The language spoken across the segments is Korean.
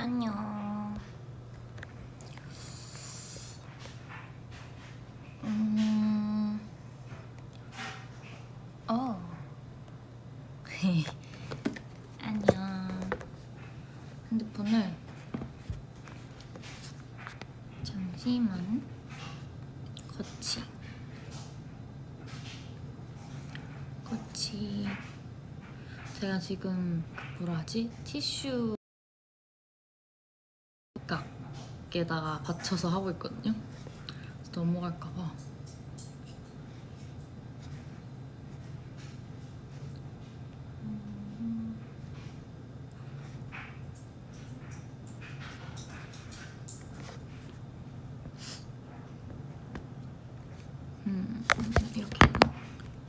안녕. 어. 안녕. 핸드폰을 잠시만. 거치. 제가 지금 뭐라 하지? 티슈 각에다가 받쳐서 하고 있거든요. 넘어갈까봐.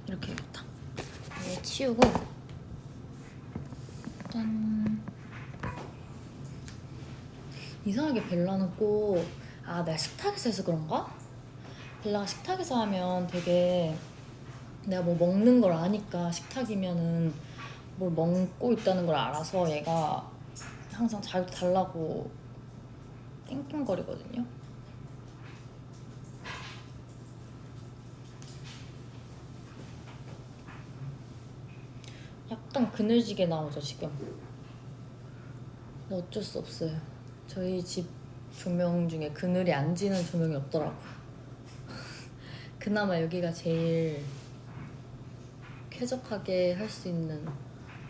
이렇게 해야겠다. 얘 치우고 짠. 이상하게 벨라는 꼭 내가 식탁에서 해서 그런가? 벨라가 식탁에서 하면 되게 내가 뭐 먹는 걸 아니까 식탁이면은 뭘 먹고 있다는 걸 알아서 얘가 항상 자기도 달라고 낑낑거리거든요. 약간 그늘지게 나오죠 지금. 근데 어쩔 수 없어요. 저희 집 조명 중에 그늘이 안 지는 조명이 없더라고요. 그나마 여기가 제일 쾌적하게 할 수 있는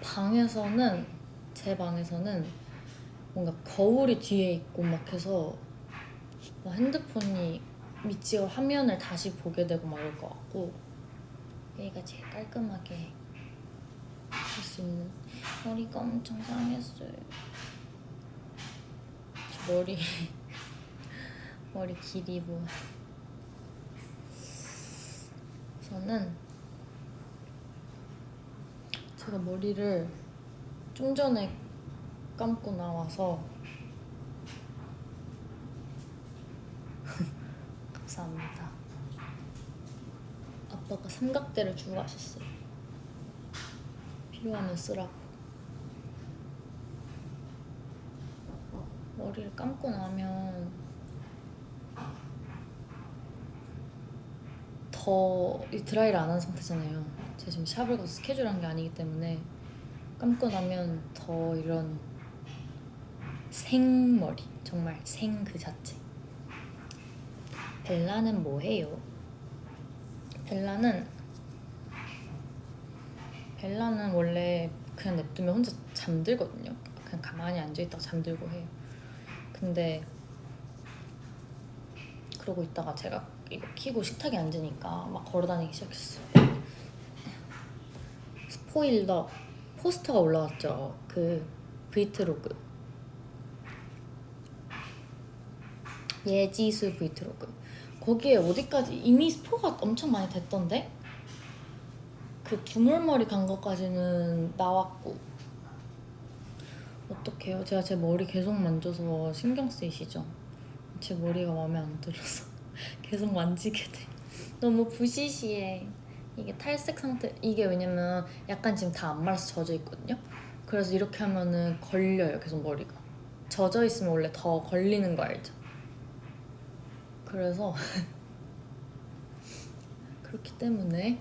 방에서는, 제 방에서는 뭔가 거울이 뒤에 있고 막 해서 막 핸드폰이 밑지어 화면을 다시 보게 되고 막 이럴 것 같고, 여기가 제일 깔끔하게 할 수 있는. 머리가 엄청 상했어요. 저 머리 길이 뭐. 저는 제가 머리를 좀 전에 감고 나와서 감사합니다. 아빠가 삼각대를 주고 가셨어요. 필요하면 쓰라고. 머리를 감고 나면 더 드라이를 안 한 상태잖아요. 제가 지금 샵을 가서 스케줄 한 게 아니기 때문에 감고 나면 더 이런 생머리, 정말 생 그 자체. 벨라는 뭐해요? 벨라는 원래 그냥 냅두면 혼자 잠들거든요. 그냥 가만히 앉아있다가 잠들고 해요. 근데 그러고 있다가 제가 이거 키고 식탁에 앉으니까 막 걸어다니기 시작했어요. 스포일러 포스터가 올라왔죠. 그 브이트로그, 예지수 브이트로그. 거기에 어디까지 이미 스포가 엄청 많이 됐던데? 그 두물머리 간 것까지는 나왔고. 어떡해요? 제가 제 머리 계속 만져서 신경 쓰이시죠? 제 머리가 마음에 안 들어서 계속 만지게 돼. 너무 부시시해. 이게 탈색 상태. 이게 왜냐면 약간 지금 다 안 말라서 젖어 있거든요. 그래서 이렇게 하면은 걸려요, 계속 머리가. 젖어 있으면 원래 더 걸리는 거 알죠? 그래서 그렇기 때문에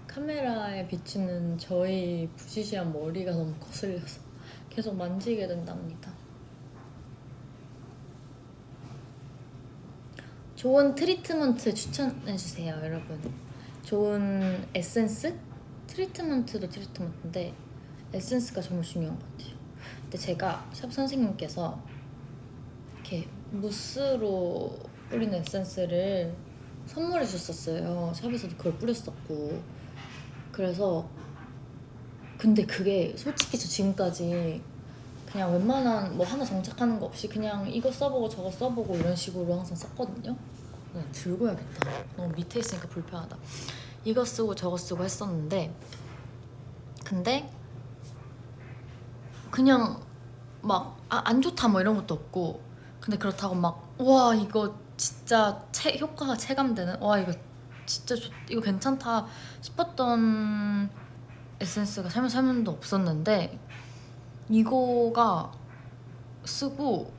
카메라에 비치는 저희 부시시한 머리가 너무 거슬려서 계속 만지게 된답니다. 좋은 트리트먼트 추천해주세요, 여러분. 좋은 에센스? 트리트먼트도 트리트먼트인데 에센스가 정말 중요한 것 같아요. 근데 제가 샵 선생님께서 이렇게 무스로 뿌리는 에센스를 선물해 주셨었어요. 샵에서도 그걸 뿌렸었고. 그래서 근데 그게 솔직히 저 지금까지 그냥 웬만한 뭐 하나 장착하는 거 없이 그냥 이거 써보고 저거 써보고 이런 식으로 항상 썼거든요. 들고 야겠다. 너무 밑에 있으니까 불편하다. 이거 쓰고 저거 쓰고 했었는데, 근데 그냥 막 안 좋다 뭐 이런 것도 없고, 근데 그렇다고 막 와 이거 진짜 효과가 체감되는, 와 이거 진짜 이거 괜찮다 싶었던 에센스가 살면서 없었는데, 이거가 쓰고,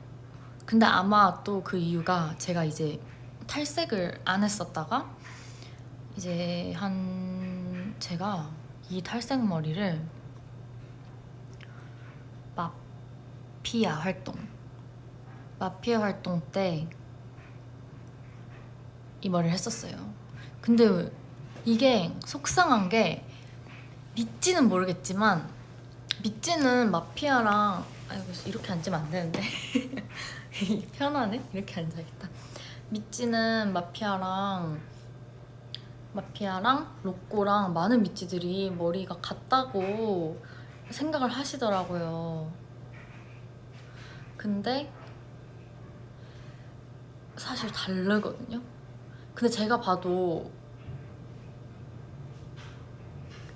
근데 아마 또 그 이유가 제가 이제 탈색을 안 했었다가 이제 제가 이 탈색 머리를 마피아 활동 때 이 머리를 했었어요. 근데 이게 속상한 게 믿지는 모르겠지만, 믿지는 마피아랑, 아이고 이렇게 앉으면 안 되는데 편하네? 이렇게 앉아야겠다. 믿지는 마피아랑 로꼬랑 많은 미찌들이 머리가 같다고 생각을 하시더라고요. 근데 사실 다르거든요. 근데 제가 봐도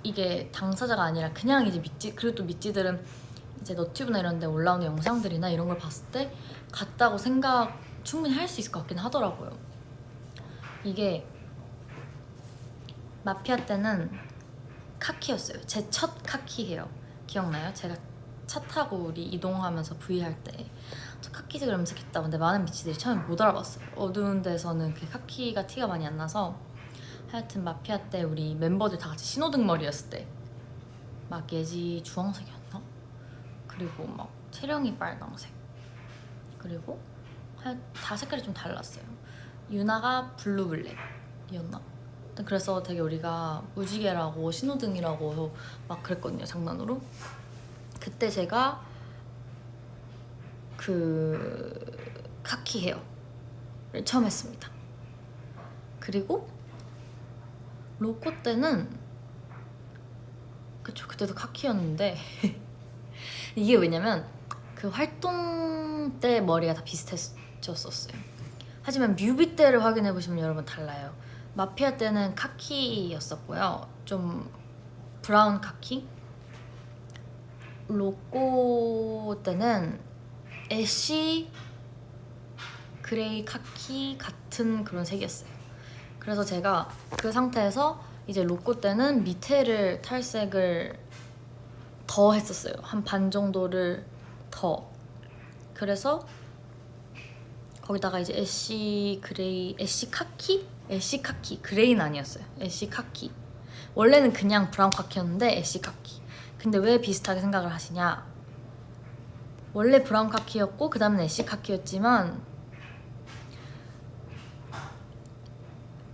이게 당사자가 아니라 그냥 이제 미찌, 그리고 또 미찌들은 이제 너튜브나 이런 데 올라오는 영상들이나 이런 걸 봤을 때 같다고 생각 충분히 할 수 있을 것 같긴 하더라고요. 이게 마피아 때는 카키였어요. 제 첫 카키예요. 기억나요? 제가 차 타고 우리 이동하면서 V 할 때 저 카키색을 염색했다. 근데 많은 미치들이 처음에 못 알아봤어요. 어두운 데서는 그 카키가 티가 많이 안 나서. 하여튼 마피아 때 우리 멤버들 다 같이 신호등 머리였을 때 막 예지 주황색이었나? 그리고 막 채령이 빨강색, 그리고 다 색깔이 좀 달랐어요. 유나가 블루 블랙이었나? 그래서 되게 우리가 무지개라고 신호등이라고 막 그랬거든요, 장난으로. 그때 제가 그 카키 헤어를 처음 했습니다. 그리고 로코 때는 그쵸, 그때도 카키였는데 이게 왜냐면 그 활동 때 머리가 다 비슷했었어요. 하지만 뮤비 때를 확인해보시면 여러분 달라요. 마피아 때는 카키였었고요, 좀 브라운 카키. 로꼬 때는 애쉬 그레이 카키 같은 그런 색이었어요. 그래서 제가 그 상태에서 이제 로꼬 때는 밑에를 탈색을 더 했었어요. 한 반 정도를 더. 그래서 거기다가 이제 애쉬 카키? 그레이는 아니었어요. 애쉬 카키. 원래는 그냥 브라운 카키였는데 애쉬 카키. 근데 왜 비슷하게 생각을 하시냐? 원래 브라운 카키였고 그 다음은 애쉬 카키였지만,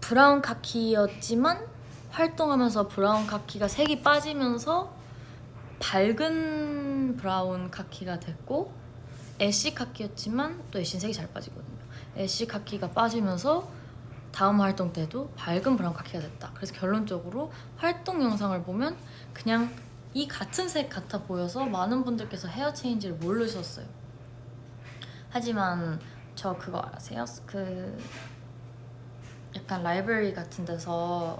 브라운 카키였지만 활동하면서 브라운 카키가 색이 빠지면서 밝은 브라운 카키가 됐고, 애쉬 카키였지만 또 애쉬는 색이 잘 빠지거든요. 애쉬 카키가 빠지면서 다음 활동 때도 밝은 브라운 카키가 됐다. 그래서 결론적으로 활동 영상을 보면 그냥 이 같은 색 같아 보여서 많은 분들께서 헤어 체인지를 모르셨어요. 하지만 저 그거 아세요? 그 약간 라이브러리 같은 데서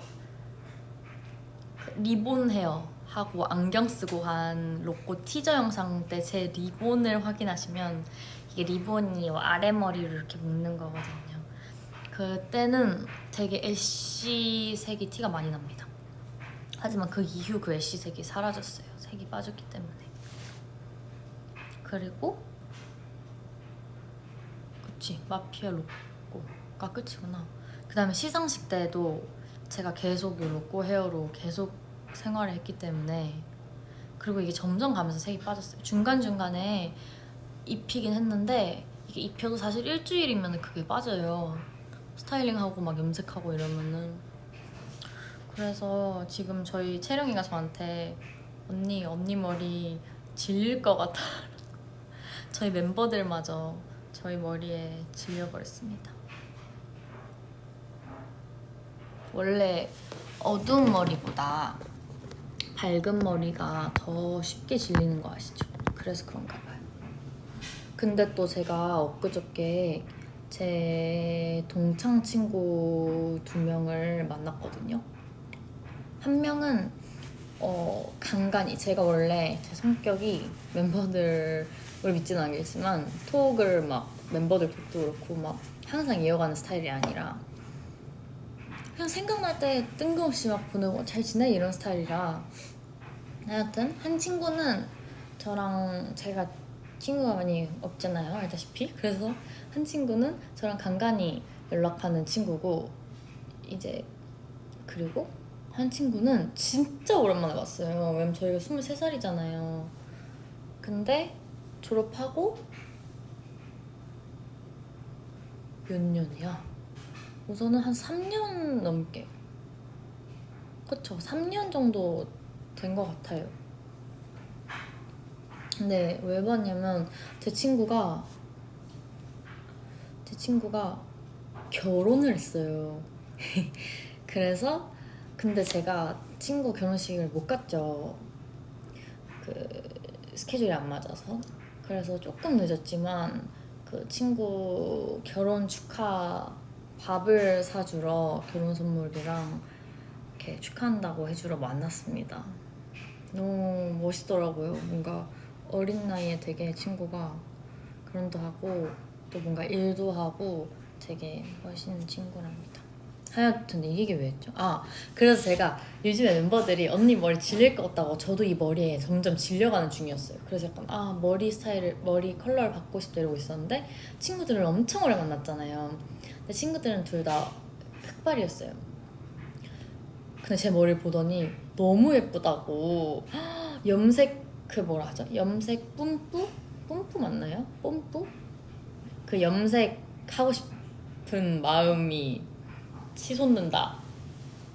리본 헤어 하고 안경 쓰고 한 로꼬 티저 영상 때 제 리본을 확인하시면 이게 리본이 아래머리로 이렇게 묶는 거거든요. 그때는 되게 애쉬 색이 티가 많이 납니다. 하지만 그 이후 그 애쉬 색이 사라졌어요. 색이 빠졌기 때문에. 그리고 그치, 마피아 로꼬가 끝이구나. 그 다음에 시상식 때도 제가 계속 이 로꼬 헤어로 계속 생활을 했기 때문에, 그리고 이게 점점 가면서 색이 빠졌어요. 중간중간에 입히긴 했는데 이게 입혀도 사실 일주일이면 그게 빠져요. 스타일링하고 막 염색하고 이러면은. 그래서 지금 저희 채령이가 저한테 언니 머리 질릴 것 같아 저희 멤버들마저 저희 머리에 질려버렸습니다. 원래 어두운 머리보다 밝은 머리가 더 쉽게 질리는 거 아시죠? 그래서 그런가 봐요. 근데 또 제가 엊그저께 제 동창 친구 2명을 만났거든요. 한 명은 간간히, 제가 원래 제 성격이 멤버들을 믿지는 않겠지만 톡을 막 멤버들 톡도 그렇고 막 항상 이어가는 스타일이 아니라 그냥 생각날 때 뜬금없이 막 보내고 잘 지내? 이런 스타일이라. 하여튼 한 친구는 저랑 제가 친구가 많이 없잖아요, 알다시피. 그래서 한 친구는 저랑 간간히 연락하는 친구고, 이제 그리고 한 친구는 진짜 오랜만에 봤어요. 왜냐면 저희가 23살이잖아요. 근데 졸업하고 몇 년이야? 우선은 한 3년 넘게, 그쵸, 3년 정도 된 것 같아요. 근데 왜 봤냐면 제 친구가 결혼을 했어요. 그래서 근데 제가 친구 결혼식을 못 갔죠. 그 스케줄이 안 맞아서. 그래서 조금 늦었지만 그 친구 결혼 축하 밥을 사주러, 결혼 선물이랑 이렇게 축하한다고 해주러 만났습니다. 너무 멋있더라고요. 뭔가 어린 나이에 되게 친구가 결혼도 하고 또 뭔가 일도 하고 되게 멋있는 친구랍니다. 하여튼 이 얘기 왜 했죠? 그래서 제가 요즘에 멤버들이 언니 머리 질릴 것 같다고, 저도 이 머리에 점점 질려가는 중이었어요. 그래서 약간 머리 컬러를 바꾸고 싶다 이러고 있었는데, 친구들을 엄청 오래 만났잖아요. 근데 친구들은 둘 다 흑발이었어요. 근데 제 머리를 보더니 너무 예쁘다고. 염색, 그 뭐라 하죠? 염색 뿜뿌? 뿜뿌 맞나요? 뿜뿌? 그 염색 하고 싶은 마음이 치솟는다,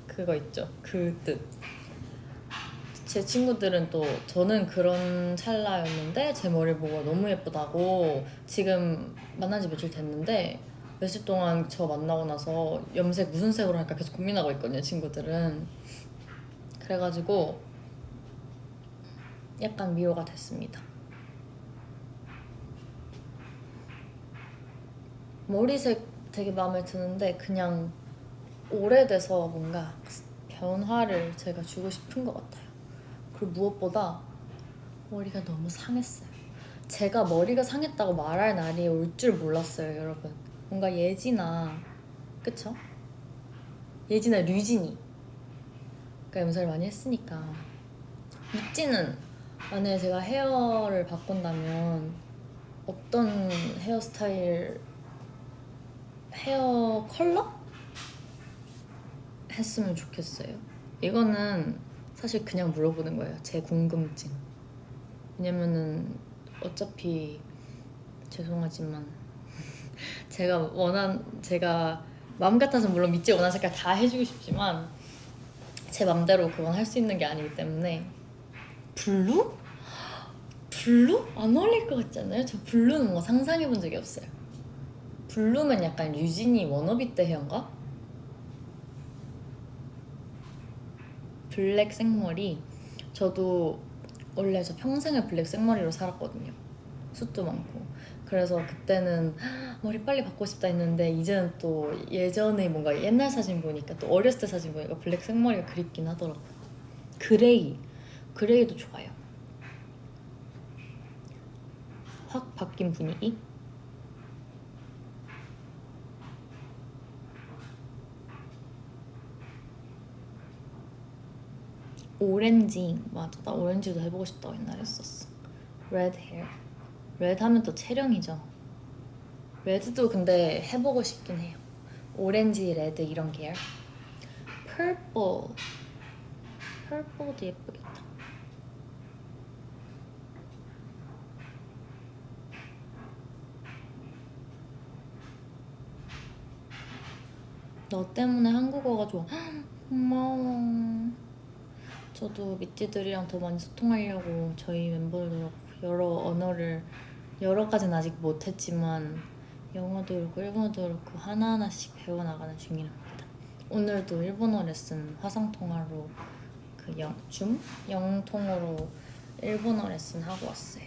그거 있죠, 그 뜻. 제 친구들은 또, 저는 그런 찰나였는데 제 머리 보고 너무 예쁘다고, 지금 만난 지 며칠 됐는데 며칠 동안 저 만나고 나서 염색 무슨 색으로 할까 계속 고민하고 있거든요, 친구들은. 그래가지고 약간 위로가 됐습니다. 머리색 되게 마음에 드는데 그냥 오래돼서 뭔가 변화를 제가 주고 싶은 것 같아요. 그리고 무엇보다 머리가 너무 상했어요. 제가 머리가 상했다고 말할 날이 올 줄 몰랐어요, 여러분. 뭔가 예지나, 그쵸? 예지나 류진이가 염색을 많이 했으니까. 묻지는, 만약에 제가 헤어를 바꾼다면 어떤 헤어 컬러? 했으면 좋겠어요. 이거는 사실 그냥 물어보는 거예요, 제 궁금증. 왜냐면은 어차피 죄송하지만 제가 마음 같아서 물론 믿지 원하는 색깔 다 해주고 싶지만 제 맘대로 그건 할 수 있는 게 아니기 때문에. 블루? 블루? 안 어울릴 것 같지 않아요? 저 블루는 뭔가 상상해본 적이 없어요. 블루면 약간 유진이 워너비 때 헤어인가? 블랙 생머리. 저도 원래 저 평생을 블랙 생머리로 살았거든요. 숱도 많고. 그래서 그때는 머리 빨리 받고 싶다 했는데, 이제는 또 예전에 뭔가 옛날 사진 보니까, 또 어렸을 때 사진 보니까 블랙 생머리가 그립긴 하더라고요. 그레이도 좋아요. 확 바뀐 분위기. 오렌지, 맞아, 나 오렌지도 해보고 싶다고 옛날에 했었어. 레드 헤어. 레드 하면 또 체령이죠. 레드도 근데 해보고 싶긴 해요. 오렌지, 레드 이런 계열. 펄플도 예쁘겠다. 너 때문에 한국어가 좋아. 고마워. 저도 미찌들이랑 더 많이 소통하려고 저희 멤버들 여러 가지는 아직 못했지만 영어도 그렇고 일본어도 그렇고 하나하나씩 배워나가는 중이랍니다. 오늘도 일본어 레슨 화상통화로 영통으로 일본어 레슨 하고 왔어요.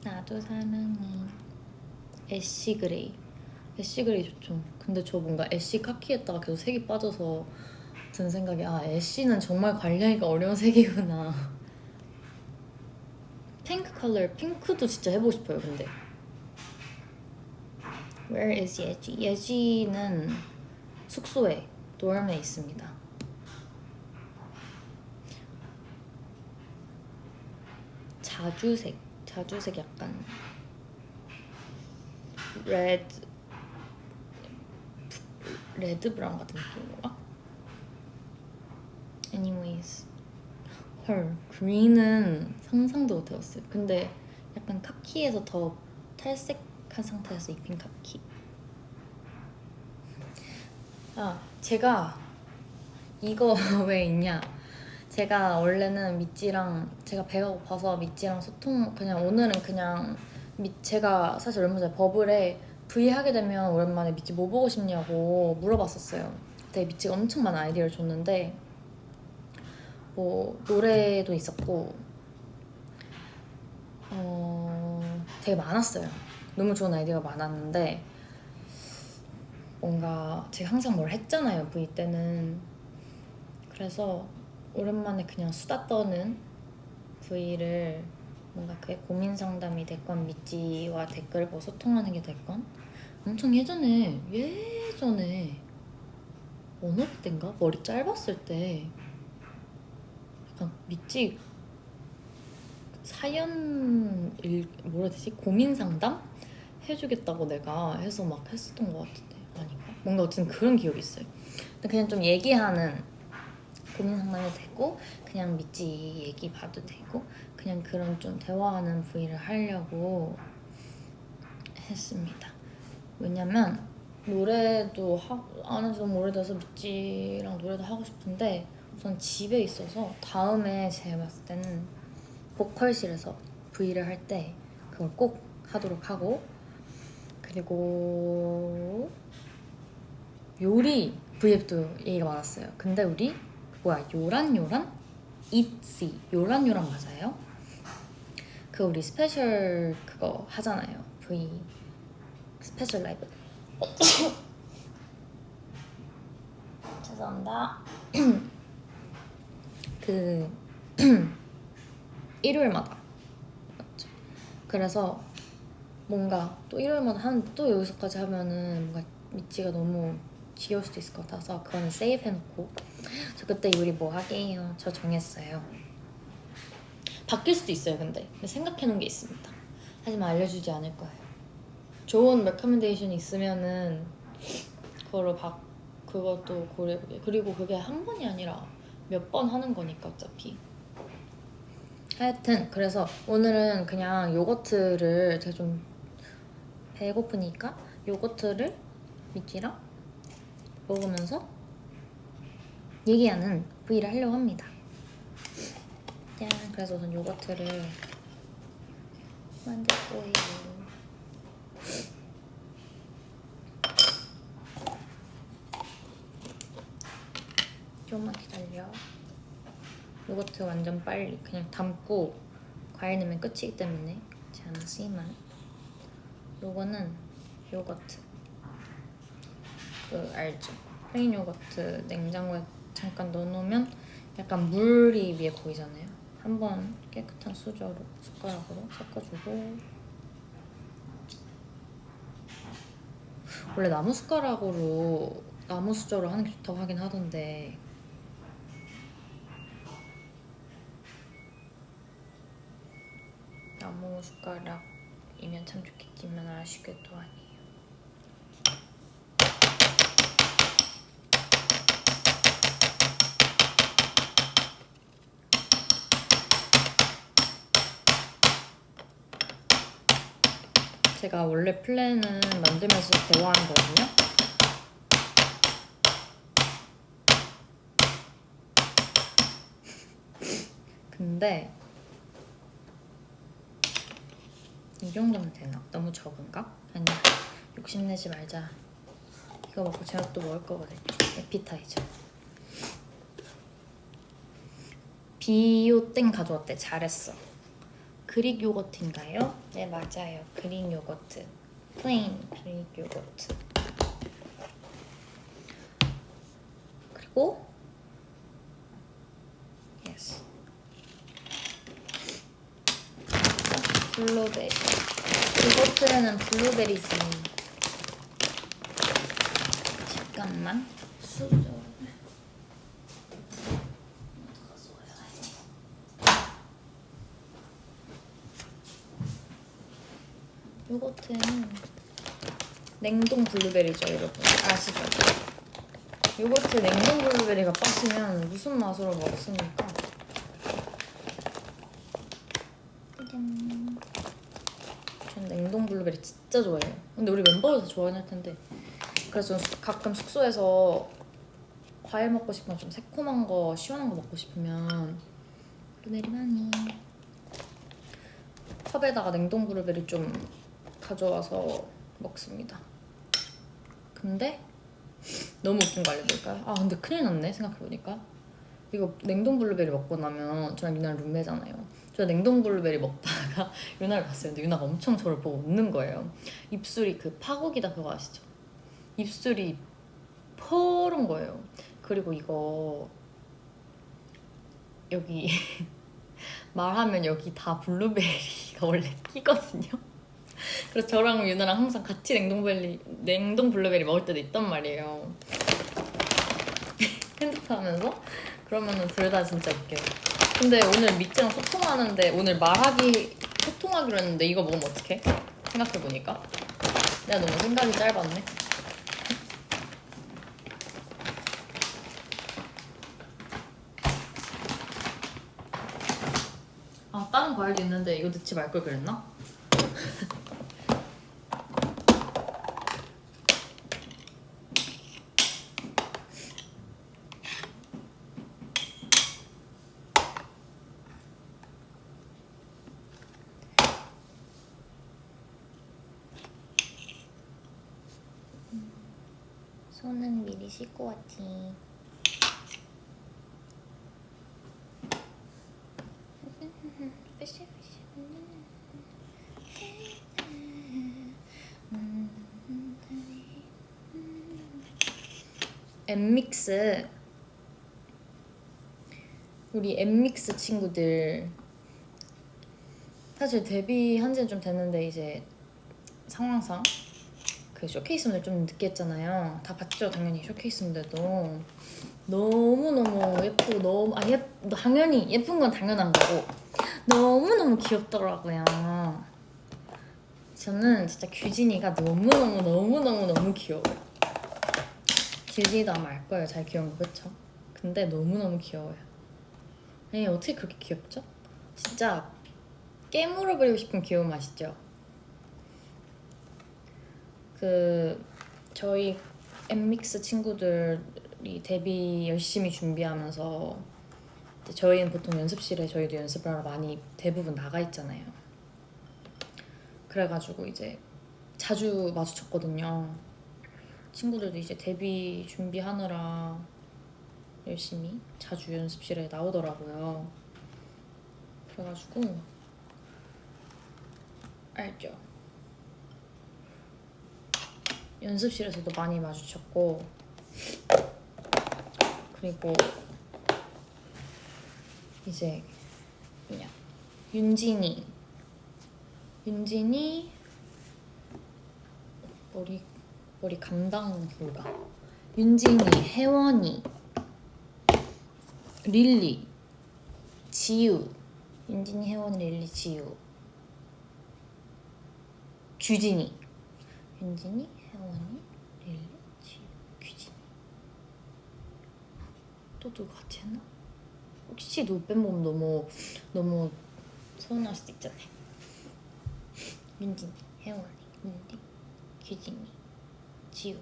나도 사랑해. 애쉬그레이 좋죠. 근데 저 뭔가 애쉬 카키에다가 계속 색이 빠져서 든 생각이, 애쉬는 정말 관리하기가 어려운 색이구나. 핑크도 진짜 해보고 싶어요. 근데 Where is 예지? 예지는 숙소에, dorm에 있습니다. 자주색 약간 레드 브라운 같은 느낌인가? anyways 헐 그린은 상상도 못해봤어요. 근데 약간 카키에서 더 탈색한 상태에서 입힌 카키. 아 제가 이거 왜 있냐, 제가 원래는 미찌랑 제가 배가 고파서 미찌랑 소통 그냥 오늘은 그냥 제가 사실 얼마 전에 버블에 V 하게 되면 오랜만에 미찌 뭐 보고 싶냐고 물어봤었어요. 그때 미찌가 엄청 많은 아이디어를 줬는데 뭐 노래도 있었고 되게 많았어요. 너무 좋은 아이디어가 많았는데 뭔가 제가 항상 뭘 했잖아요 V 때는. 그래서 오랜만에 그냥 수다 떠는 V를 뭔가 그게 고민 상담이 됐건 미찌와 댓글을 보고 소통하는 게 됐건 엄청 예전에 어느 때인가 머리 짧았을 때 약간 미찌 뭐라 해야 되지? 고민 상담? 해주겠다고 내가 해서 막 했었던 것 같은데 아닌가? 뭔가 어쨌든 그런 기억이 있어요. 근데 그냥 좀 얘기하는 고민 상담이 되고 그냥 미찌 얘기 봐도 되고 그냥 그런 좀 대화하는 V를 하려고 했습니다. 왜냐면 노래도 안 한지 너무 오래돼서 미찌랑 노래도 하고 싶은데 우선 집에 있어서 다음에 제가 봤을 때는 보컬실에서 V를 할 때 그걸 꼭 하도록 하고, 그리고 요리 V앱도 얘기가 많았어요. 근데 우리 요란요란? 있지 요란요란 맞아요? 그 우리 스페셜 그거 하잖아요. V 스페셜 라이브. 죄송합니다. 그 일요일마다 맞죠? 그래서 뭔가 또 일요일마다 하는데 또 여기서까지 하면은 뭔가 미찌가 너무 지겨울 수도 있을 것 같아서 그거는 세이브 해놓고 저 그때 요리 뭐 하게요? 저 정했어요. 바뀔 수도 있어요. 근데 생각해놓은 게 있습니다. 하지만 알려주지 않을 거예요. 좋은 레커멘데이션이 있으면은 그것도 고려해보게. 그리고 그게 한 번이 아니라 몇 번 하는 거니까 어차피. 하여튼 그래서 오늘은 그냥 요거트를 제가 좀 배고프니까 요거트를 미찌랑 먹으면서 얘기하는 V를 하려고 합니다. 짠! 그래서 우선 요거트를 만들 거예요. 조금만 기다려. 요거트 완전 빨리 그냥 담고 과일 넣으면 끝이기 때문에 잠시만. 요거는 요거트 그 알죠? 플레인 요거트 냉장고에 잠깐 넣어놓으면 약간 물이 위에 보이잖아요. 한번 깨끗한 수저로 숟가락으로 섞어주고, 원래 나무 수저로 하는 게 좋다고 하긴 하던데 나무 숟가락이면 참 좋겠지만 아쉽게도 아니에요. 제가 원래 플랜은 만들면서 대화하는 거거든요. 근데 이 정도면 되나? 너무 적은가? 아니 욕심내지 말자. 이거 먹고 제가 또 먹을 거거든요. 에피타이저. 비오땡 가져왔대. 잘했어. 그릭 요거트인가요? 네 맞아요. 그릭 요거트. 플레인 그릭 요거트. 그리고 예스. 블루베리. 요거트에는 블루베리지. 잠깐만. 수저. 요거트는 냉동 블루베리죠, 여러분. 아시죠? 요거트 냉동 블루베리가 빠지면 무슨 맛으로 먹습니까? 전 냉동 블루베리 진짜 좋아해요. 근데 우리 멤버들 다 좋아하긴 할 텐데. 그래서 가끔 숙소에서 과일 먹고 싶으면 좀 새콤한 거, 시원한 거 먹고 싶으면 블루베리 많이 컵에다가 냉동 블루베리 좀 가져와서 먹습니다. 근데 너무 웃긴 거 알려드릴까요? 아 근데 큰일 났네 생각해보니까. 이거 냉동 블루베리 먹고 나면 저랑 유나랑 룸메잖아요. 저 냉동 블루베리 먹다가 유나를 봤어요. 근데 유나가 엄청 저를 보고 웃는 거예요. 입술이 그 파국이다 그거 아시죠? 입술이 퍼른 거예요. 그리고 이거 여기 말하면 여기 다 블루베리가 원래 끼거든요. 그래서 저랑 유나랑 항상 같이 냉동 블루베리 먹을 때도 있단 말이에요. 핸드폰 하면서. 그러면은 둘 다 진짜 웃겨요. 근데 오늘 미찌랑 소통하는데 오늘 소통하기로 했는데 이거 먹으면 어떡해? 생각해보니까 내가 너무 생각이 짧았네. 아 다른 과일도 있는데 이거 넣지 말 걸 그랬나? 손은 미리 씻고 왔지. 엠믹스 우리 엠믹스 친구들 사실 데뷔한 지는 좀 됐는데 이제 상황상 그 쇼케이스 무대 좀 늦게 했잖아요. 다 봤죠 당연히 쇼케이스 무대도. 너무너무 예쁘고 당연히 예쁜 건 당연한 거고 너무너무 귀엽더라고요. 저는 진짜 규진이가 너무너무 귀여워요. 규진이도 아마 알 거예요. 잘 귀여운 거 그쵸? 근데 너무너무 귀여워요. 아니 어떻게 그렇게 귀엽죠? 진짜 깨물어버리고 싶은 귀여움 아시죠? 저희 엠믹스 친구들이 데뷔 열심히 준비하면서 저희는 보통 연습실에 저희도 연습을 하러 많이 대부분 나가 있잖아요. 그래가지고 이제 자주 마주쳤거든요. 친구들도 이제 데뷔 준비하느라 열심히 자주 연습실에 나오더라고요. 그래가지고 알죠? 연습실에서도 많이 마주쳤고 그리고 이제 그냥 윤진이 머리 감당 불가. 윤진이, 혜원이, 릴리, 지유. 윤진이, 혜원이, 릴리, 지유. 규진이. 윤진이, 혜원이, 릴리, 지유, 규진이. 또 누구 같이 했나? 혹시 누구 빼먹으면 너무 서운할 수도 있잖아요. 윤진이, 혜원이, 릴리, 규진이, 지우.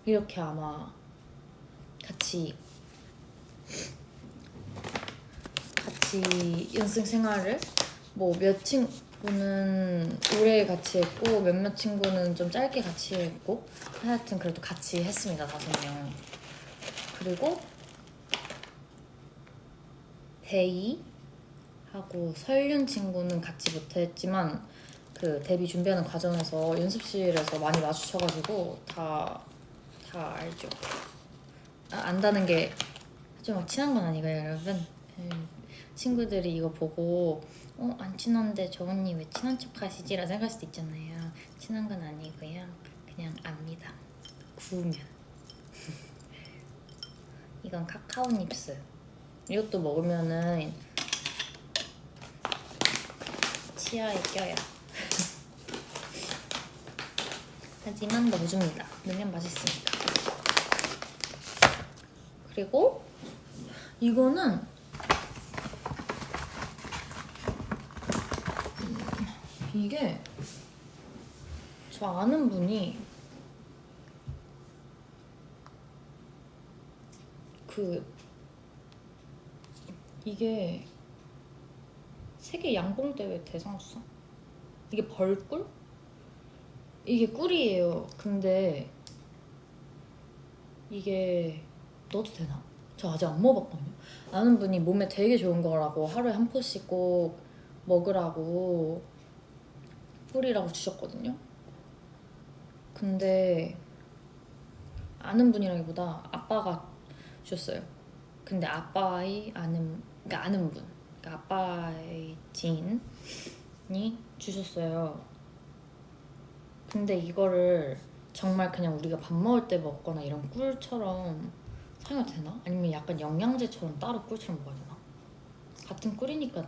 이렇게 아마 같이 연습 생활을 몇 친구는 오래 같이 했고 몇몇 친구는 좀 짧게 같이 했고 하여튼 그래도 같이 했습니다. 5명. 그리고 대이하고 설윤 친구는 같이 못했지만 그 데뷔 준비하는 과정에서 연습실에서 많이 마주쳐가지고 다 알죠. 안다는 게 좀 막 친한 건 아니고요, 여러분. 친구들이 이거 보고 안 친한데 저 언니 왜 친한 척 하시지? 라 생각할 수도 있잖아요. 친한 건 아니고요. 그냥 압니다. 구우면. 이건 카카오닙스. 이것도 먹으면은 치아에 껴요. 하지만 넣어줍니다. 넣으면 맛있으니까. 그리고 이거는 이게 저 아는 분이 이게 세계 양봉대회 대상수상? 이게 벌꿀? 이게 꿀이에요. 근데 이게 넣어도 되나? 저 아직 안 먹어봤거든요. 아는 분이 몸에 되게 좋은 거라고 하루에 한 포씩 꼭 먹으라고 꿀이라고 주셨거든요. 근데 아는 분이라기보다 아빠가 주셨어요. 근데 아빠의 그러니까 아는 분, 그러니까 아빠의 지인이 주셨어요. 근데 이거를 정말 그냥 우리가 밥 먹을 때 먹거나 이런 꿀처럼 사용해도 되나? 아니면 약간 영양제처럼 따로 꿀처럼 먹어야 되나? 같은 꿀이니까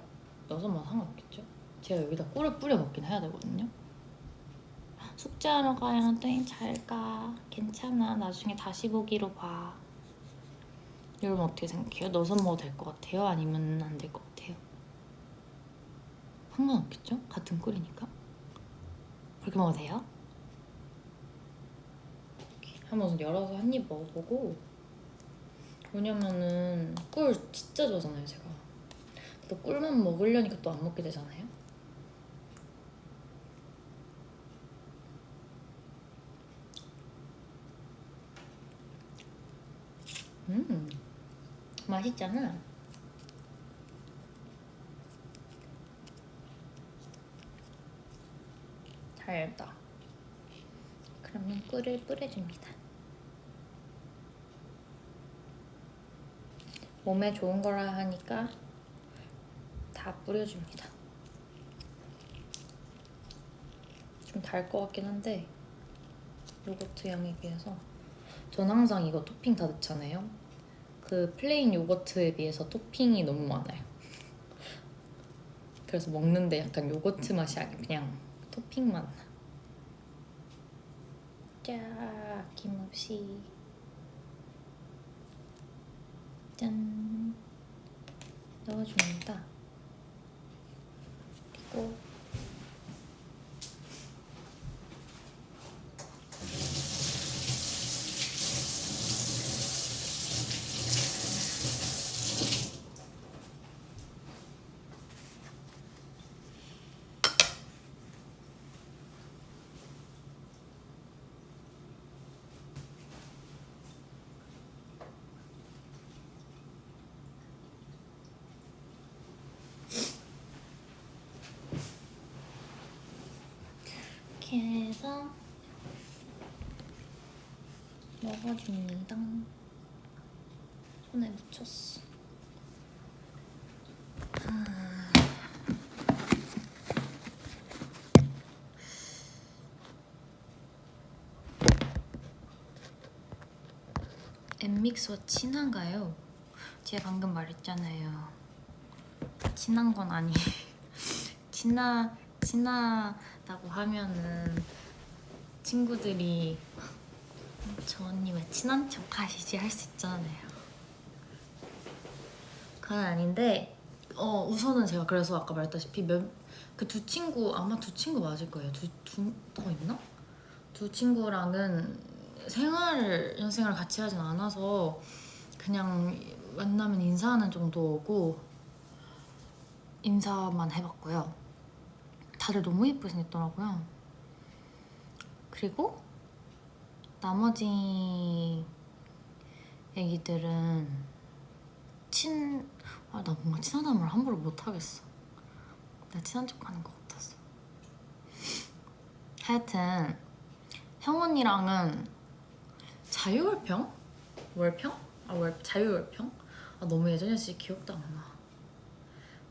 넣어서 뭐 상관없겠죠? 제가 여기다 꿀을 뿌려 먹긴 해야 되거든요. 숙제하러 가야 돼. 잘 가. 괜찮아. 나중에 다시 보기로 봐. 여러분 어떻게 생각해요? 넣어서 먹어도 될 것 같아요? 아니면 안 될 것 같아요? 상관없겠죠? 같은 꿀이니까. 그렇게 먹어도 돼요? 한번 열어서 한 입 먹어보고. 왜냐면은 꿀 진짜 좋아하잖아요, 제가. 또 꿀만 먹으려니까 또 안 먹게 되잖아요. 맛있잖아. 달다. 그러면 꿀을 뿌려줍니다. 몸에 좋은 거라 하니까 다 뿌려줍니다. 좀 달 것 같긴 한데 요거트 양에 비해서 전 항상 이거 토핑 다 넣잖아요. 그 플레인 요거트에 비해서 토핑이 너무 많아요. 그래서 먹는데 약간 요거트 맛이 아니고 그냥 토핑만 나. 짜 김없이 짠 넣어줍니다. 그리고 이렇게 해서 먹어줍니다. 손에 묻혔어. 엠믹스와 친한가요? 제가 방금 말했잖아요. 친한 건 아니. 친하다고 하면은 친구들이 저 언니 왜 친한 척 하시지 할 수 있잖아요. 그건 아닌데 우선은 제가 그래서 아까 말했다시피 그 두 친구 아마 두 친구 맞을 거예요. 더 있나? 두 친구랑은 연생을 같이 하진 않아서 그냥 만나면 인사하는 정도고 인사만 해봤고요. 다들 너무 예쁘게 생겼더라고요. 그리고 나머지 애기들은 나 뭔가 친하다는 말 함부로 못하겠어. 나 친한 척하는 것 같았어. 하여튼 형 언니랑은 자유월평? 월평? 자유월평? 너무 예전이었지 기억도 안 나.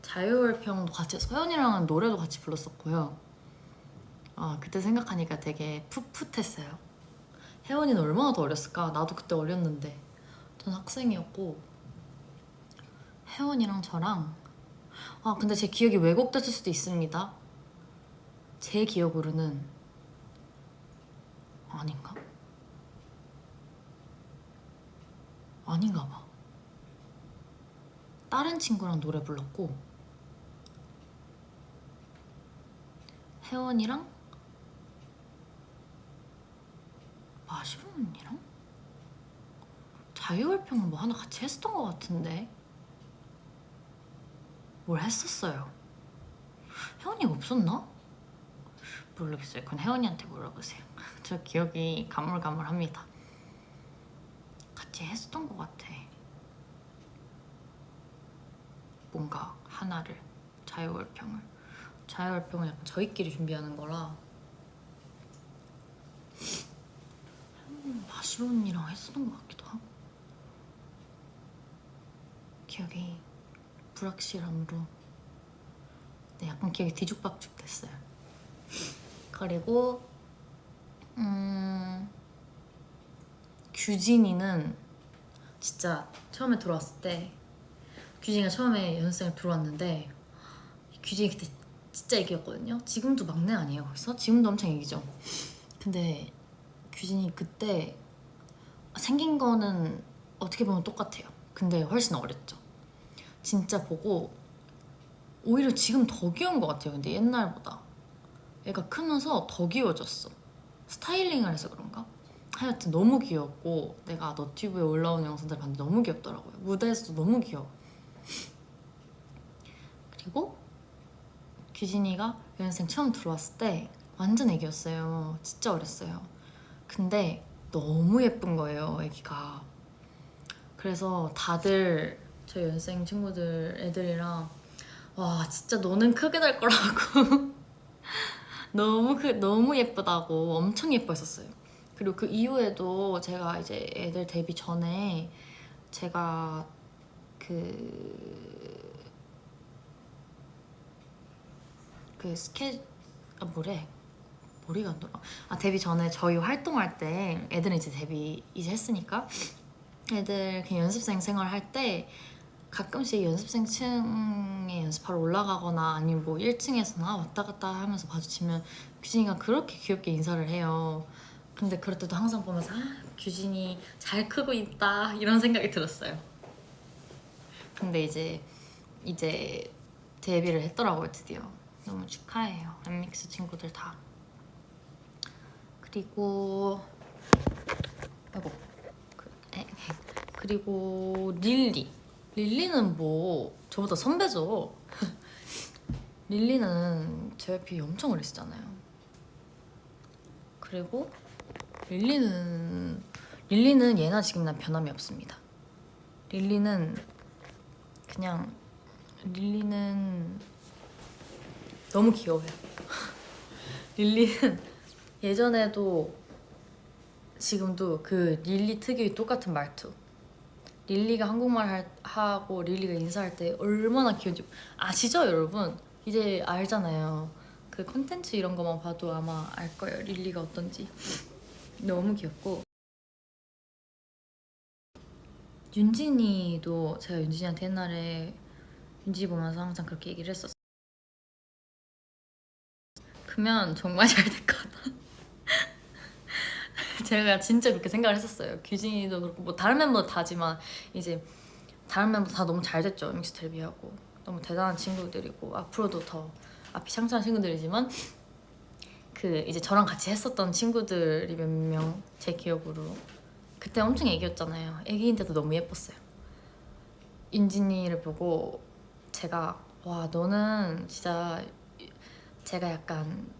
자유월평도 같이 서연이랑은 노래도 같이 불렀었고요. 그때 생각하니까 되게 풋풋했어요. 혜원이는 얼마나 더 어렸을까? 나도 그때 어렸는데 전 학생이었고 혜원이랑 저랑 근데 제 기억이 왜곡됐을 수도 있습니다. 제 기억으로는 아닌가? 아닌가 봐. 다른 친구랑 노래 불렀고 혜원이랑 마시로 언니랑 자유활동을 뭐 하나 같이 했었던 것 같은데 뭘 했었어요. 혜원이가 없었나? 모르겠어요. 그건 혜원이한테 물어보세요. 저 기억이 가물가물합니다. 같이 했었던 것 같아. 뭔가 하나를 자유활동을 약간 저희끼리 준비하는 거라 마시로 언니랑 했었던 것 같기도 하고 기억이 불확실함으로 네, 약간 기억이 뒤죽박죽 됐어요. 그리고 규진이는 진짜 처음에 들어왔을 때 규진이가 처음에 연습생을 들어왔는데 규진이 그때 진짜 애기였거든요. 지금도 막내 아니에요 거기서? 지금도 엄청 애기죠. 근데 규진이 그때 생긴 거는 어떻게 보면 똑같아요. 근데 훨씬 어렸죠. 진짜 보고 오히려 지금 더 귀여운 것 같아요. 근데 옛날보다 애가 크면서 더 귀여워졌어. 스타일링을 해서 그런가? 하여튼 너무 귀엽고 내가 너튜브에 올라오는 영상들 봤는데 너무 귀엽더라고요. 무대에서도 너무 귀여워. 그리고 규진이가 연습생 처음 들어왔을 때 완전 애기였어요. 진짜 어렸어요. 근데 너무 예쁜 거예요, 애기가. 그래서 다들 저희 연습생 친구들 애들이랑 와 진짜 너는 크게 될 거라고 너무 예쁘다고 엄청 예뻐했었어요. 그리고 그 이후에도 제가 이제 애들 데뷔 전에 제가 그 스케 뭐래 머리가 안 돌아. 데뷔 전에 저희 활동할 때 애들은 이제 데뷔 이제 했으니까 애들 그냥 연습생 생활할 때 가끔씩 연습생 층에 연습하러 올라가거나 아니면 뭐 1층에서나 왔다 갔다 하면서 마주치면 규진이가 그렇게 귀엽게 인사를 해요. 근데 그럴 때도 항상 보면서 규진이 잘 크고 있다 이런 생각이 들었어요. 근데 이제 데뷔를 했더라고요. 드디어 너무 축하해요. 엠믹스 친구들 다. 그리고 아이고 그리고 릴리는 뭐 저보다 선배죠. 릴리는 제 비해 엄청 어리시잖아요. 그리고 릴리는 예나 지금이나 변함이 없습니다. 릴리는 너무 귀여워요. 릴리는 예전에도 지금도 그 릴리 특유의 똑같은 말투. 릴리가 한국말 하고 릴리가 인사할 때 얼마나 귀여운지 아시죠 여러분? 이제 알잖아요. 그 콘텐츠 이런 거만 봐도 아마 알 거예요. 릴리가 어떤지. 너무 귀엽고 윤진이도 제가 윤진이한테 옛날에 윤진이 보면서 항상 그렇게 얘기를 했었어요. 크면 정말 잘 될 거다. 제가 진짜 그렇게 생각을 했었어요. 규진이도 그렇고 뭐 다른 멤버도 다지만 이제 다른 멤버 다 너무 잘 됐죠. 믹스 데뷔하고 너무 대단한 친구들이고 앞으로도 더 앞이 창창한 친구들이지만 그 이제 저랑 같이 했었던 친구들이 몇 명 제 기억으로 그때 엄청 애기였잖아요. 애기인데도 너무 예뻤어요. 윤진이를 보고 제가 와 너는 진짜 제가 약간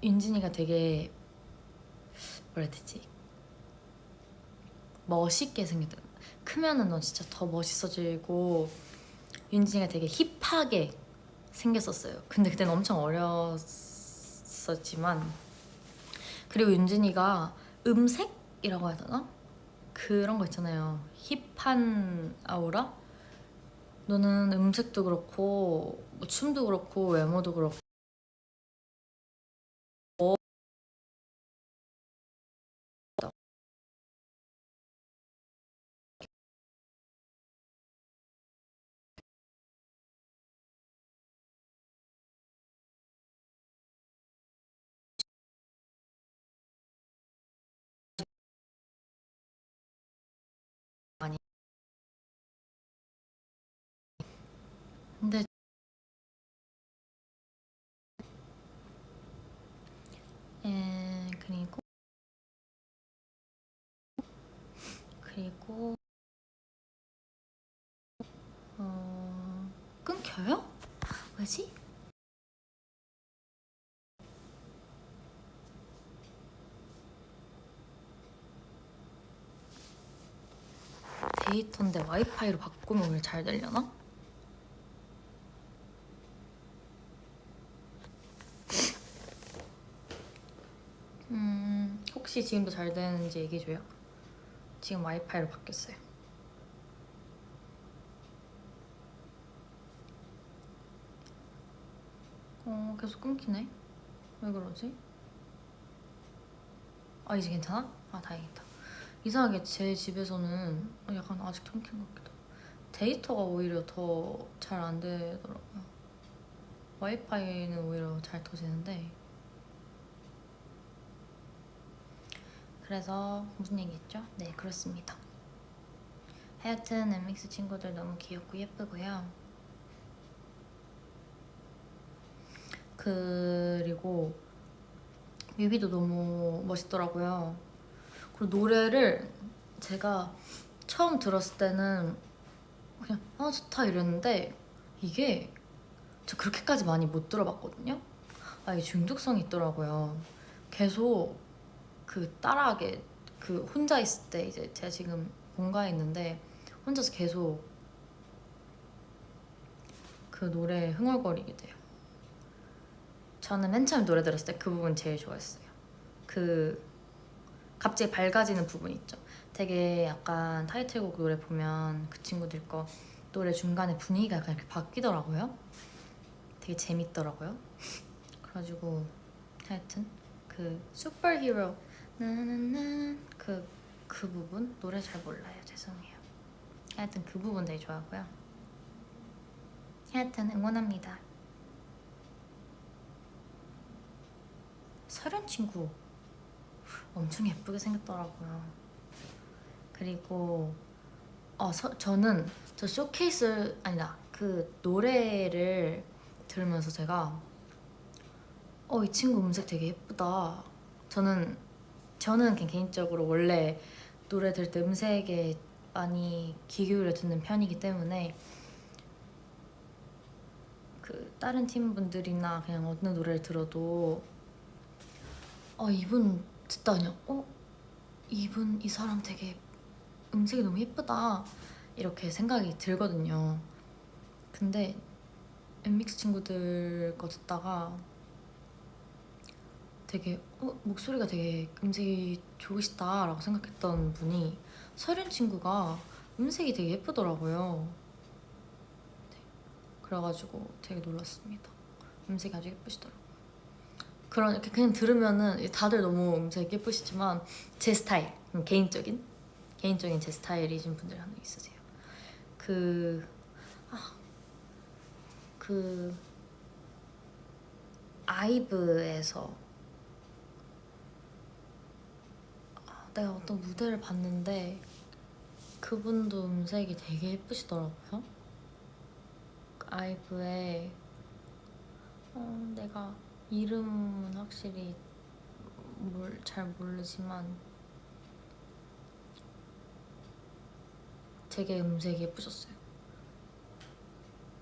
윤진이가 되게 뭐라 해야 되지? 멋있게 생겼다. 크면은 넌 진짜 더 멋있어지고 윤진이가 되게 힙하게 생겼었어요. 근데 그때는 엄청 어렸었지만 그리고 윤진이가 음색이라고 해야 되나? 그런 거 있잖아요. 힙한 아우라? 너는 음색도 그렇고 뭐 춤도 그렇고 외모도 그렇고 근데 그리고 끊겨요? 왜지? 데이터인데 와이파이로 바꾸면 왜 잘 되려나? 혹시 지금도 잘 되는지 얘기해줘요. 지금 와이파이로 바뀌었어요. 계속 끊기네. 왜 그러지? 아, 이제 괜찮아? 아, 다행이다. 이상하게 제 집에서는 약간 아직 끊긴 것 같기도 하고 데이터가 오히려 더 잘 안 되더라고요. 와이파이는 오히려 잘 터지는데. 그래서 무슨 얘기했죠? 네, 그렇습니다. 하여튼 엠믹스 친구들 너무 귀엽고 예쁘고요. 그리고 뮤비도 너무 멋있더라고요. 그리고 노래를 제가 처음 들었을 때는 그냥 좋다 이랬는데 이게 저 그렇게까지 많이 못 들어봤거든요. 아, 이게 중독성이 있더라고요. 계속 그 따라하게, 그 혼자 있을 때 이제 제가 지금 본가에 있는데 혼자서 계속 그 노래에 흥얼거리게 돼요. 저는 맨 처음 노래 들었을 때 그 부분 제일 좋아했어요. 그 갑자기 밝아지는 부분 있죠. 되게 약간 타이틀곡 노래 보면 그 친구들 거 노래 중간에 분위기가 약간 이렇게 바뀌더라고요. 되게 재밌더라고요. 그래가지고 하여튼 그 슈퍼히어로 나나나 그 부분 노래 잘 몰라요. 죄송해요. 하여튼 그 부분 되게 좋아하고요. 하여튼 응원합니다. 서련 친구 엄청 예쁘게 생겼더라고요. 그리고 저는 저 쇼케이스 아니다 그 노래를 들으면서 제가 이 친구 음색 되게 예쁘다. 저는 그냥 개인적으로 원래 노래 들을 때 음색에 많이 귀 기울여 듣는 편이기 때문에 그 다른 팀분들이나 그냥 어느 노래를 들어도 이분 듣다 그냥 이분 이 사람 되게 음색이 너무 예쁘다 이렇게 생각이 들거든요. 근데 엠믹스 친구들 거 듣다가 되게 목소리가 되게 음색이 좋으시다 라고 생각했던 분이 서륜 친구가 음색이 되게 예쁘더라고요. 네. 그래가지고 되게 놀랐습니다. 음색이 아주 예쁘시더라고요. 이렇게 그냥 들으면은 다들 너무 음색 예쁘시지만 제 스타일, 개인적인 제 스타일이신 분들이 한 명 있으세요. 그 아이브에서 내가 어떤 무대를 봤는데 그분도 음색이 되게 예쁘시더라고요. 아이브에 내가 이름은 확실히 잘 모르지만 되게 음색이 예쁘셨어요.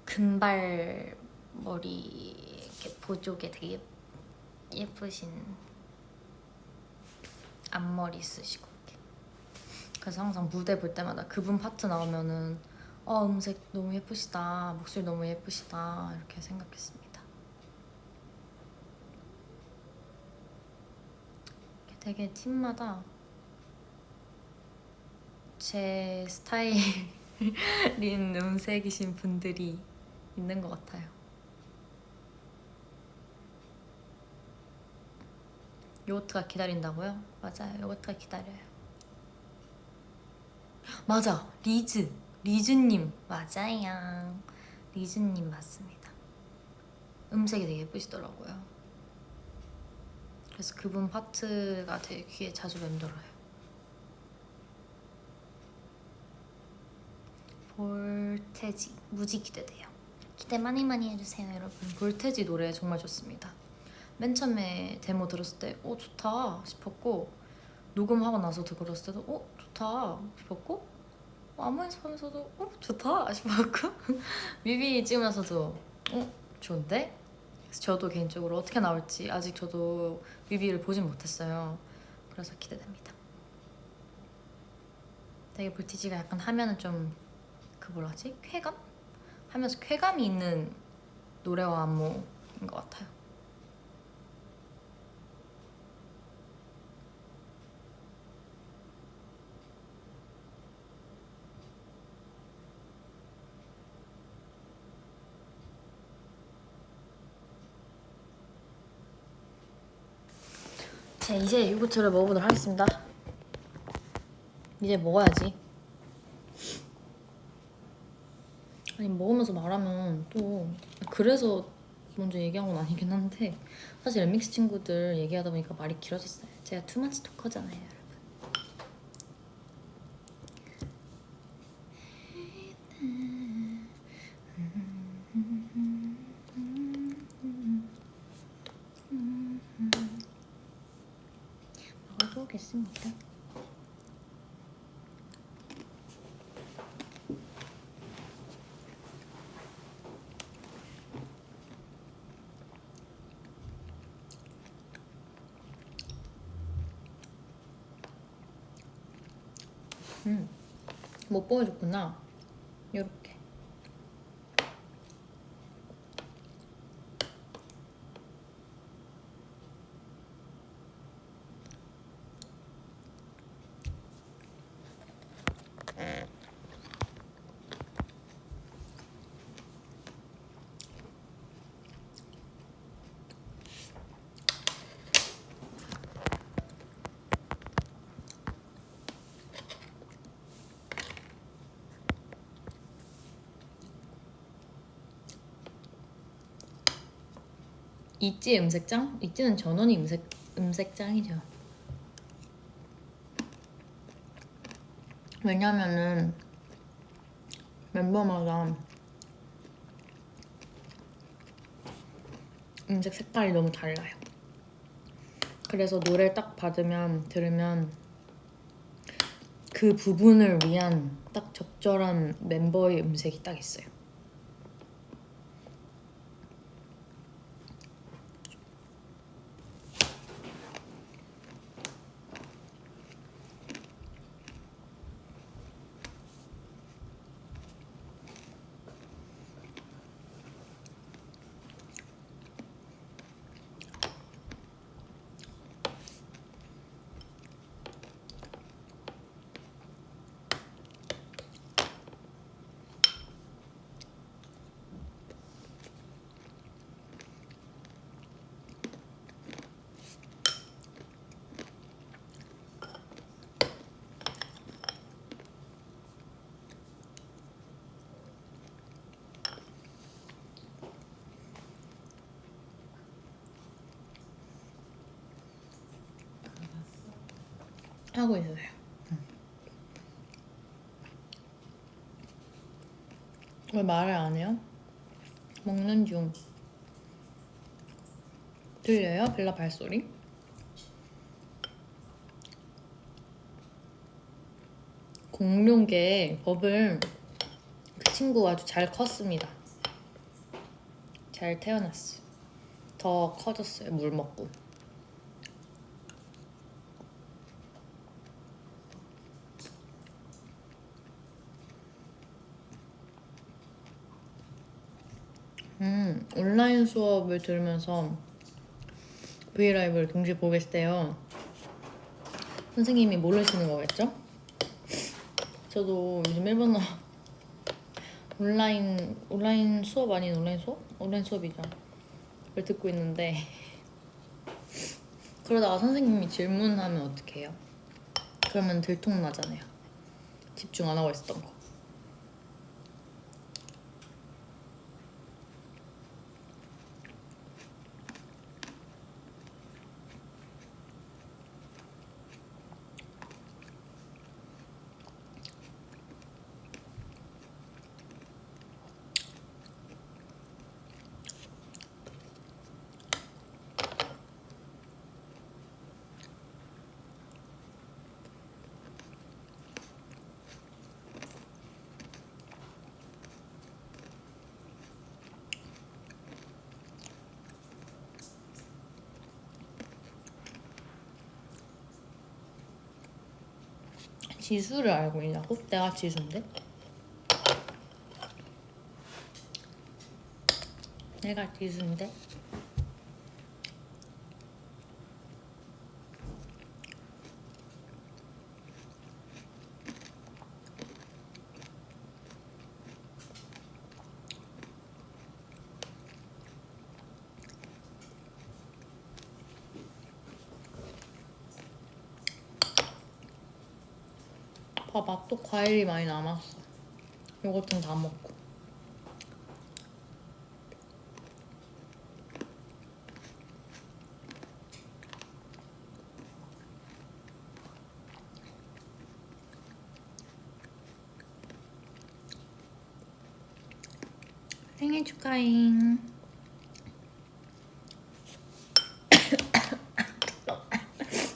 금발 머리 이렇게 보조개 되게 예쁘신 앞머리 쓰시고 이렇게. 그래서 항상 무대 볼 때마다 그분 파트 나오면은 음색 너무 예쁘시다, 목소리 너무 예쁘시다 이렇게 생각했습니다. 되게 팀마다 제 스타일인 음색이신 분들이 있는 것 같아요. 요거트가 기다린다고요? 맞아요, 요거트가 기다려요. 맞아, 리즈님 맞아요. 리즈님 맞습니다. 음색이 되게 예쁘시더라고요. 그래서 그분 파트가 되게 귀에 자주 맴돌아요. 볼테지 무지 기대돼요. 기대 많이 많이 해주세요 여러분. 볼테지 노래 정말 좋습니다. 맨 처음에 데모 들었을 때 좋다 싶었고, 녹음하고 나서도 들었을 때도 좋다 싶었고, 아무 연습하면서도 좋다 싶었고 뮤비 찍으면서도 좋은데? 그래서 저도 개인적으로 어떻게 나올지 아직 저도 뮤비를 보진 못했어요. 그래서 기대됩니다. 되게 볼티지가 약간 하면은 좀 그 뭐라 하지? 쾌감? 하면서 쾌감이 있는 노래와 안무인 것 같아요. 자, 이제 요거트를 먹어보도록 하겠습니다. 이제 먹어야지. 아니, 먹으면서 말하면 또 그래서 먼저 얘기한 건 아니긴 한데, 사실 엠믹스 친구들 얘기하다 보니까 말이 길어졌어요. 제가 투마치 토커잖아요, 여러분. 먹어보겠습니다. 못 보여줬구나. 요렇게. 있지 음색장? 있지는 전원이 음색장이죠. 왜냐면은 멤버마다 음색 색깔이 너무 달라요. 그래서 노래를 딱 들으면 그 부분을 위한 딱 적절한 멤버의 음색이 딱 있어요. 하고 있어요. 왜 말을 안 해요? 먹는 중. 들려요? 벨라 발소리? 공룡계 버블 그 친구 아주 잘 컸습니다. 잘 태어났어. 더 커졌어요. 물 먹고. 온라인 수업을 들으면서 브이라이브를 동시에 보고 계시대요. 선생님이 모르시는 거겠죠? 저도 요즘 일본어 온라인 수업 아닌 온라인 수업? 온라인 수업이죠. 를 듣고 있는데 그러다가 선생님이 질문하면 어떡해요? 그러면 들통나잖아요. 집중 안 하고 있었던 거. 지수를 알고 있냐고? 내가 지수인데? 내가 지수인데? 봐봐, 또 과일이 많이 남았어. 요것좀 다 먹고. 생일 축하잉.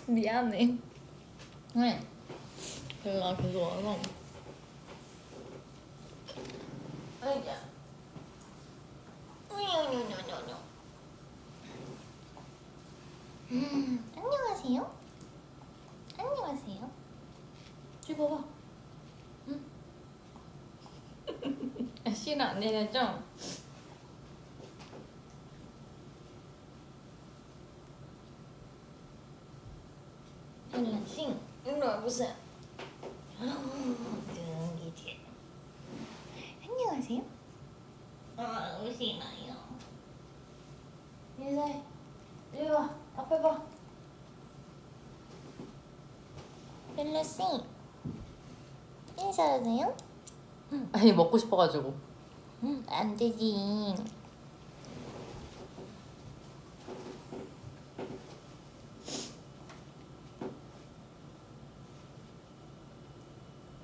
미안해. 왜? 벨라 계속 와서. 아이자. 안녕하세요. 안녕하세요. 찍어봐. 응? 싫어 안 내려져? 벨라싱 일로 와보세요. 등기지. 안녕하세요. 오시나요? 인사해. 이리 와. 앞에 봐. 벨라씨 인사하세요? 아니 먹고 싶어가지고. 안 되지.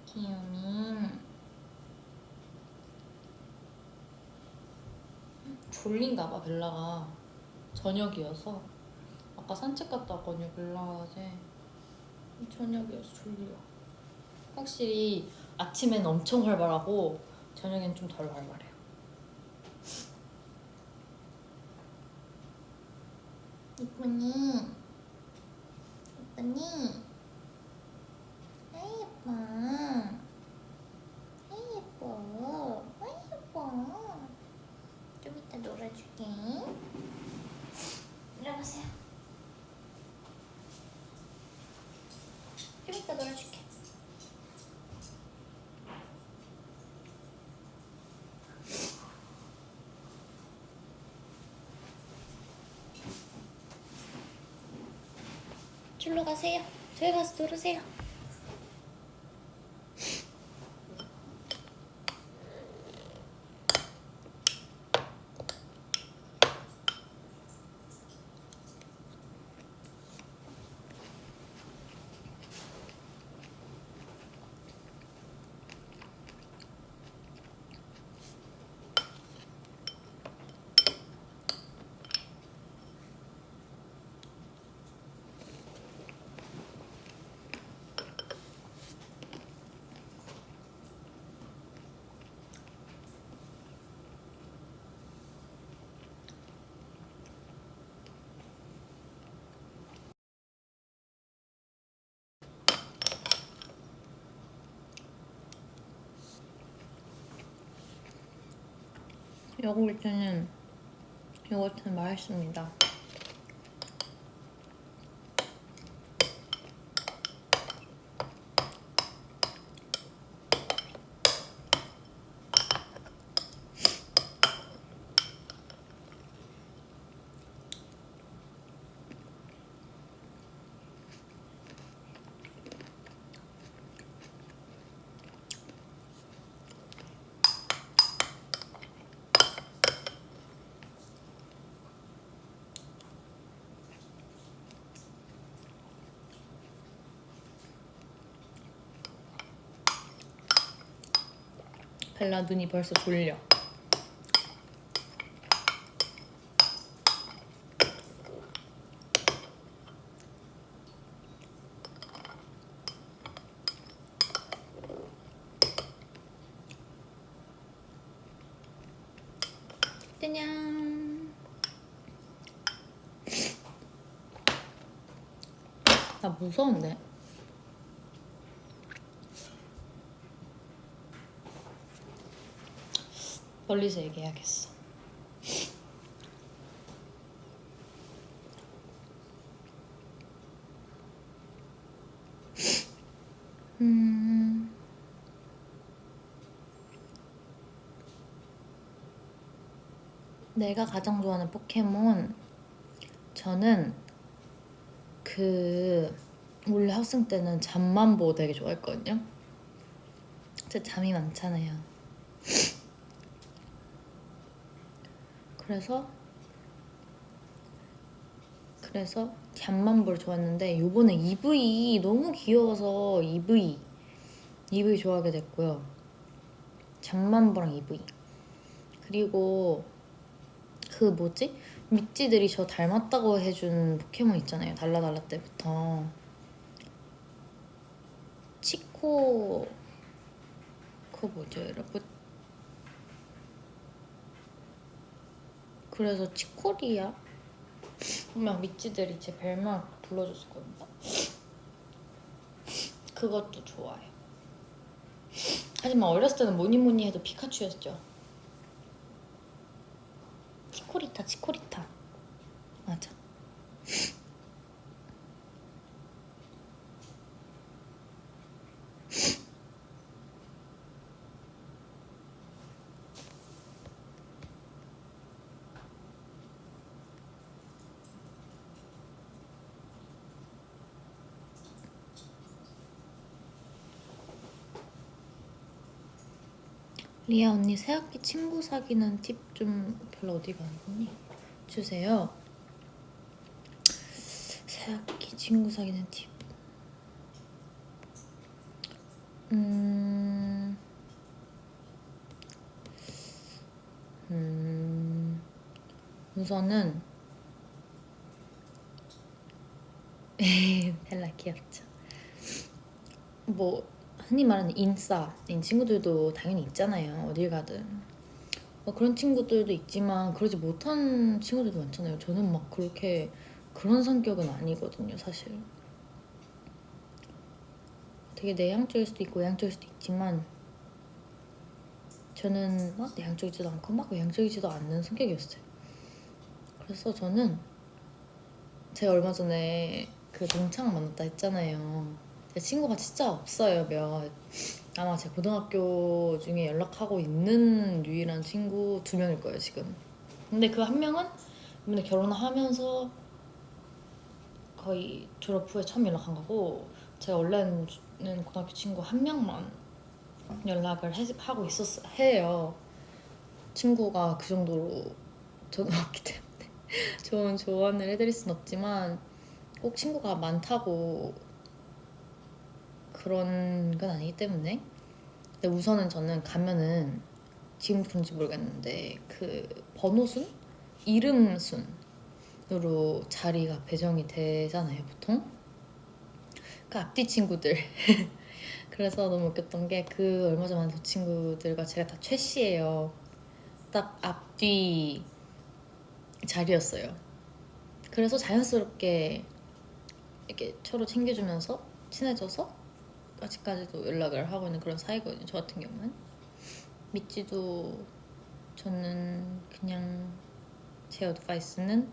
귀요미. 졸린가봐 벨라가. 저녁이어서 아까 산책 갔다 왔거든요. 벨라가 어제 저녁이어서 졸려. 확실히 아침엔 엄청 활발하고 저녁엔 좀 덜 활발해요. 이쁘니? 이쁘니? 아이 예뻐. 아이 예뻐. 아이 예뻐. 좀 이따 놀아줄게. 이리 와보세요. 좀 이따 놀아줄게. 줄로 가세요. 저기 가서 놀으세요. 요거트는 맛있습니다. 벨라 눈이 벌써 졸려. 짜잔. 나 무서운데? 멀리서 얘기해야겠어. 내가 가장 좋아하는 포켓몬, 저는 원래 학생 때는 잠만보 되게 좋아했거든요. 제 잠이 많잖아요. 그래서 잠만보를 좋아했는데 요번에 EV 너무 귀여워서 EV 좋아하게 됐고요. 잠만보랑 EV. 그리고 미찌들이 저 닮았다고 해준 포켓몬 있잖아요. 달라달라 때부터. 치코, 그거 뭐죠 여러분? 그래서 치코리아? 분명 미찌들이 제 별명 불러줬었거든요. 그것도 좋아요. 하지만 어렸을 때는 뭐니 해도 피카츄였죠. 치코리타. 맞아. 리아 언니 새학기 친구 사귀는 팁 좀 별로 어디가 안 좋니? 주세요. 새학기 친구 사귀는 팁. 우선은 벨라 귀엽죠. 뭐 흔히 말하는 인싸인 친구들도 당연히 있잖아요. 어딜 가든 그런 친구들도 있지만 그러지 못한 친구들도 많잖아요. 저는 막 그렇게 그런 성격은 아니거든요, 사실. 되게 내향적일 수도 있고 외향적일 수도 있지만 저는 막 내향적이지도 않고 막 외향적이지도 않는 성격이었어요. 그래서 저는 제가 얼마 전에 그 동창 만났다 했잖아요. 제 친구가 진짜 없어요. 아마 제 고등학교 중에 연락하고 있는 유일한 친구 2명일 거예요 지금. 근데 그 한 명은 이번에 결혼하면서 거의 졸업 후에 처음 연락한 거고, 제가 원래는 고등학교 친구 1명만 연락을 하고 해요. 친구가 그 정도로 저는 없기 때문에 좋은 조언을 해드릴 순 없지만 꼭 친구가 많다고 그런 건 아니기 때문에. 근데 우선은 저는 가면은 지금 그런지 모르겠는데 그 번호순? 이름순으로 자리가 배정이 되잖아요 보통. 그 앞뒤 친구들 그래서 너무 웃겼던 게 그 얼마 전에 만난 그 친구들과 제가 다 최씨예요. 딱 앞뒤 자리였어요. 그래서 자연스럽게 이렇게 서로 챙겨주면서 친해져서 아직까지도 연락을 하고 있는 그런 사이거든요. 저 같은 경우는. 미찌도 저는 그냥 제 어드바이스는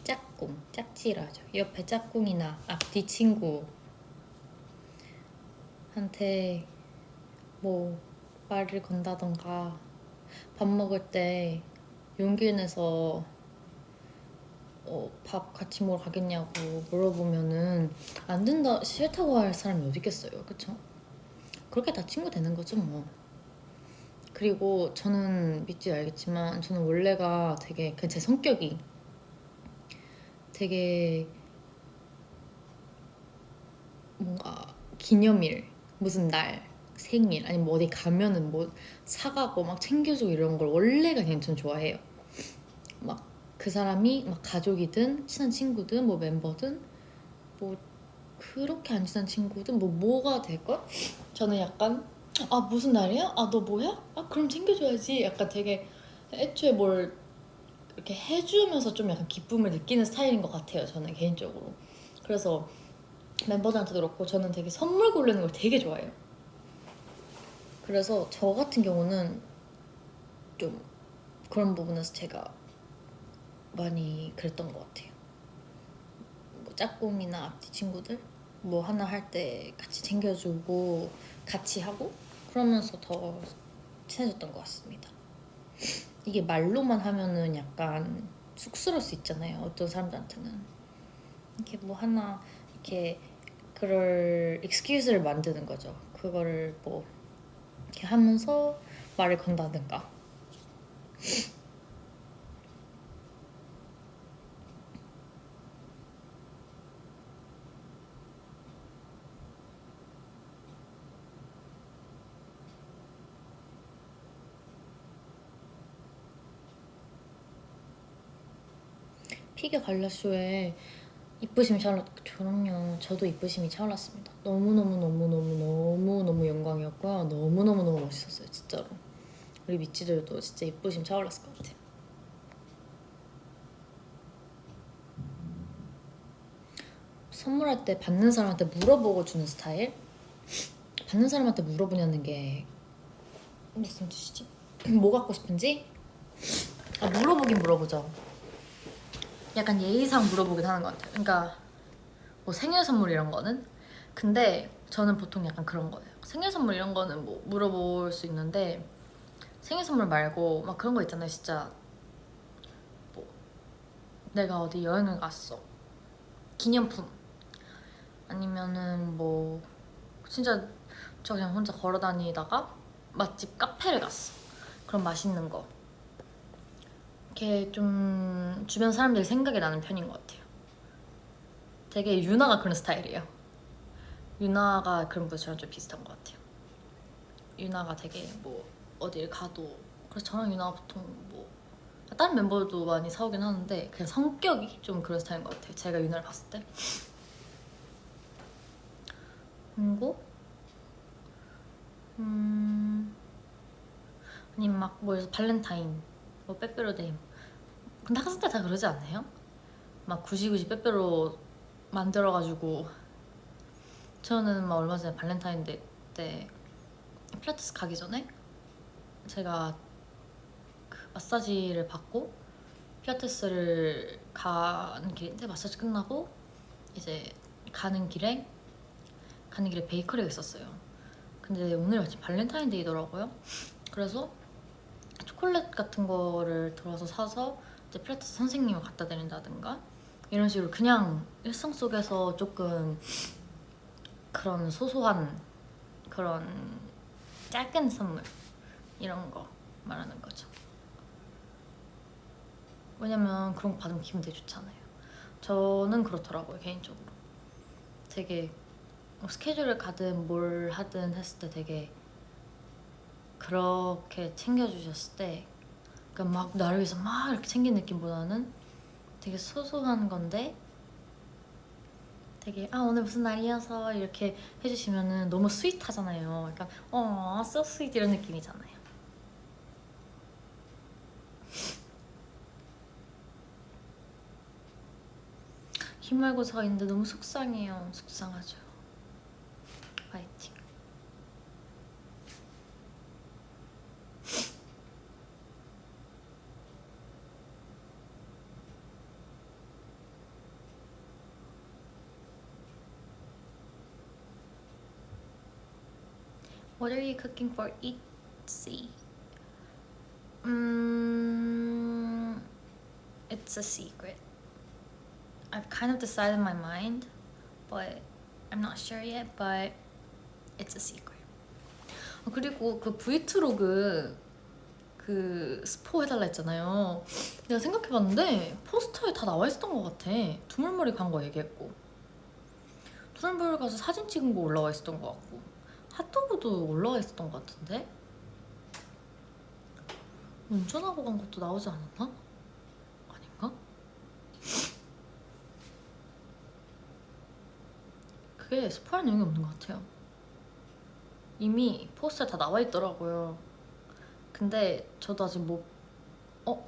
짝꿍이라죠. 옆에 짝꿍이나 앞뒤 친구한테 뭐 말을 건다던가 밥 먹을 때 용기 내서 밥 같이 먹으러 가겠냐고 물어보면은 안 된다, 싫다고 할 사람이 어디 있겠어요. 그쵸? 그렇게 다 친구 되는 거죠 뭐. 그리고 저는 믿지 알겠지만 저는 원래가 되게 그냥 제 성격이 되게 뭔가 기념일, 무슨 날, 생일 아니면 뭐 어디 가면은 뭐 사가고 막 챙겨주고 이런 걸 원래가 그냥 전 좋아해요. 막 그 사람이 막 가족이든 친한 친구든 뭐 멤버든 뭐 그렇게 안 친한 친구든 뭐가 될걸? 저는 약간 무슨 날이야? 너 뭐야? 그럼 챙겨줘야지. 약간 되게 애초에 뭘 이렇게 해주면서 좀 약간 기쁨을 느끼는 스타일인 것 같아요. 저는 개인적으로. 그래서 멤버들한테도 그렇고 저는 되게 선물 고르는 걸 되게 좋아해요. 그래서 저 같은 경우는 좀 그런 부분에서 제가 많이 그랬던 것 같아요. 뭐 짝꿍이나 앞뒤 친구들 뭐 하나 할 때 같이 챙겨주고 같이 하고 그러면서 더 친해졌던 것 같습니다. 이게 말로만 하면은 약간 쑥스러울 수 있잖아요. 어떤 사람들한테는 이렇게 뭐 하나 이렇게 그럴 excuse를 만드는 거죠. 그거를 뭐 이렇게 하면서 말을 건다든가. 피겨 갈라쇼에 이쁘심이 차올랐. 그럼요. 저도 이쁘심이 차올랐습니다. 너무너무 영광이었고요. 너무너무 멋있었어요. 진짜로. 우리 미찌들도 진짜 이쁘심 차올랐을 것 같아요. 선물할 때 받는 사람한테 물어보고 주는 스타일? 받는 사람한테 물어보냐는 게 무슨 뜻이지? 뭐 갖고 싶은지? 물어보긴 물어보죠. 약간 예의상 물어보긴 하는 것 같아요. 그러니까 뭐 생일 선물 이런 거는? 근데 저는 보통 약간 그런 거예요. 생일 선물 이런 거는 뭐 물어볼 수 있는데 생일 선물 말고 막 그런 거 있잖아요. 진짜 뭐 내가 어디 여행을 갔어. 기념품. 아니면은 뭐 진짜 저 그냥 혼자 걸어 다니다가 맛집 카페를 갔어. 그럼 맛있는 거. 이렇게 좀 주변 사람들이 생각이 나는 편인 것 같아요. 되게 유나가 그런 스타일이에요. 유나가 그런 분처럼 좀 비슷한 것 같아요. 유나가 되게 뭐 어딜 가도 그래서 저랑 유나가 보통 뭐 다른 멤버도 많이 사오긴 하는데 그냥 성격이 좀 그런 스타일인 것 같아요. 제가 유나를 봤을 때. 그리고 아니면 막 뭐에서 발렌타인 뭐 빼빼로데이. 근데 학생 때 다 그러지 않아요? 막 굳이 빼빼로 만들어가지고. 저는 막 얼마 전에 발렌타인데이 때 필라테스 가기 전에 제가 그 마사지를 받고 필라테스를 가는 길인데 마사지 끝나고 이제 가는 길에 베이커리가 있었어요. 근데 오늘 마침 발렌타인데이더라고요. 그래서 초콜릿 같은 거를 들어서 사서 이제 필라테스 선생님을 갖다 드린다든가 이런 식으로 그냥 일상 속에서 조금 그런 소소한 그런 작은 선물 이런 거 말하는 거죠. 왜냐면 그런 거 받으면 기분 되게 좋잖아요. 저는 그렇더라고요. 개인적으로 되게 스케줄을 가든 뭘 하든 했을 때 되게 그렇게 챙겨주셨을 때 그러니까 막 나를 위해서 막 이렇게 챙긴 느낌보다는 되게 소소한 건데 되게 오늘 무슨 날이어서 이렇게 해주시면은 너무 스윗하잖아요. 약간 so sweet 이런 느낌이잖아요. 기말고사가 있는데 너무 속상해요. 속상하죠. 파이팅. What are you cooking for Itzy? It's a secret. I've kind of decided in my mind, but I'm not sure yet, but it's a secret. 그리고 그 브이트로그 그 스포 해달라 했잖아요. 내가 생각해봤는데 포스터에 다 나와 있었던 것 같아. 두물머리 간 거 얘기했고 두물머리 가서 사진 찍은 거 올라와 있었던 것 같고 핫도그도 올라와 있었던 것 같은데 운전하고 간 것도 나오지 않았나? 아닌가? 그게 스포할 내용이 없는 것 같아요. 이미 포스터에 다 나와 있더라고요. 근데 저도 아직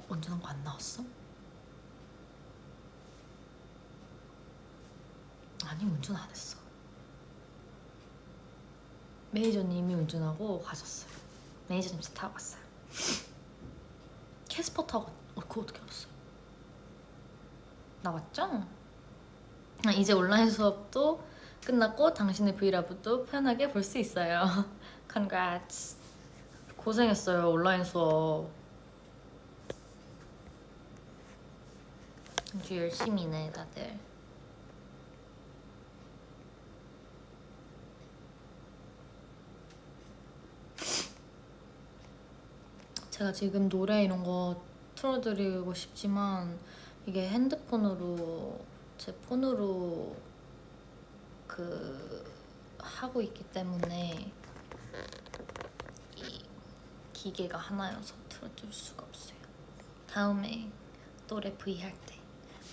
운전한 거 안 나왔어? 아니 운전 안 했어. 매니저님이 운전하고 가셨어요. 매니저님 차 타고 갔어요. 캐스퍼 타고 그거 어떻게 알았어요? 나왔죠? 이제 온라인 수업도 끝났고 당신의 브이라이브도 편하게 볼 수 있어요. Congrats. 고생했어요 온라인 수업. 아주 열심히네 다들. 제가 지금 노래 이런 거 틀어드리고 싶지만 이게 핸드폰으로 제 폰으로 하고 있기 때문에 이 기계가 하나여서 틀어줄 수가 없어요. 다음에 노래 V 할 때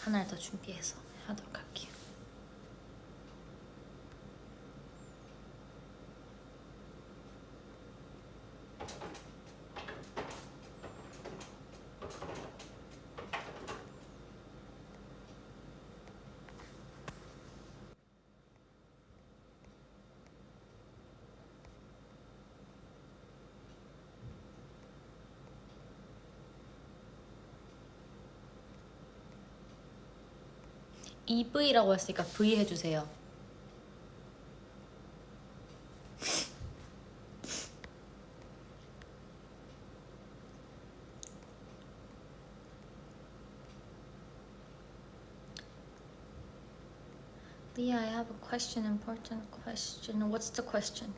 하나를 더 준비해서 하도록 할게요. EV라고 했으니까 V 해주세요. Leah, I have a question, important question. What's the question?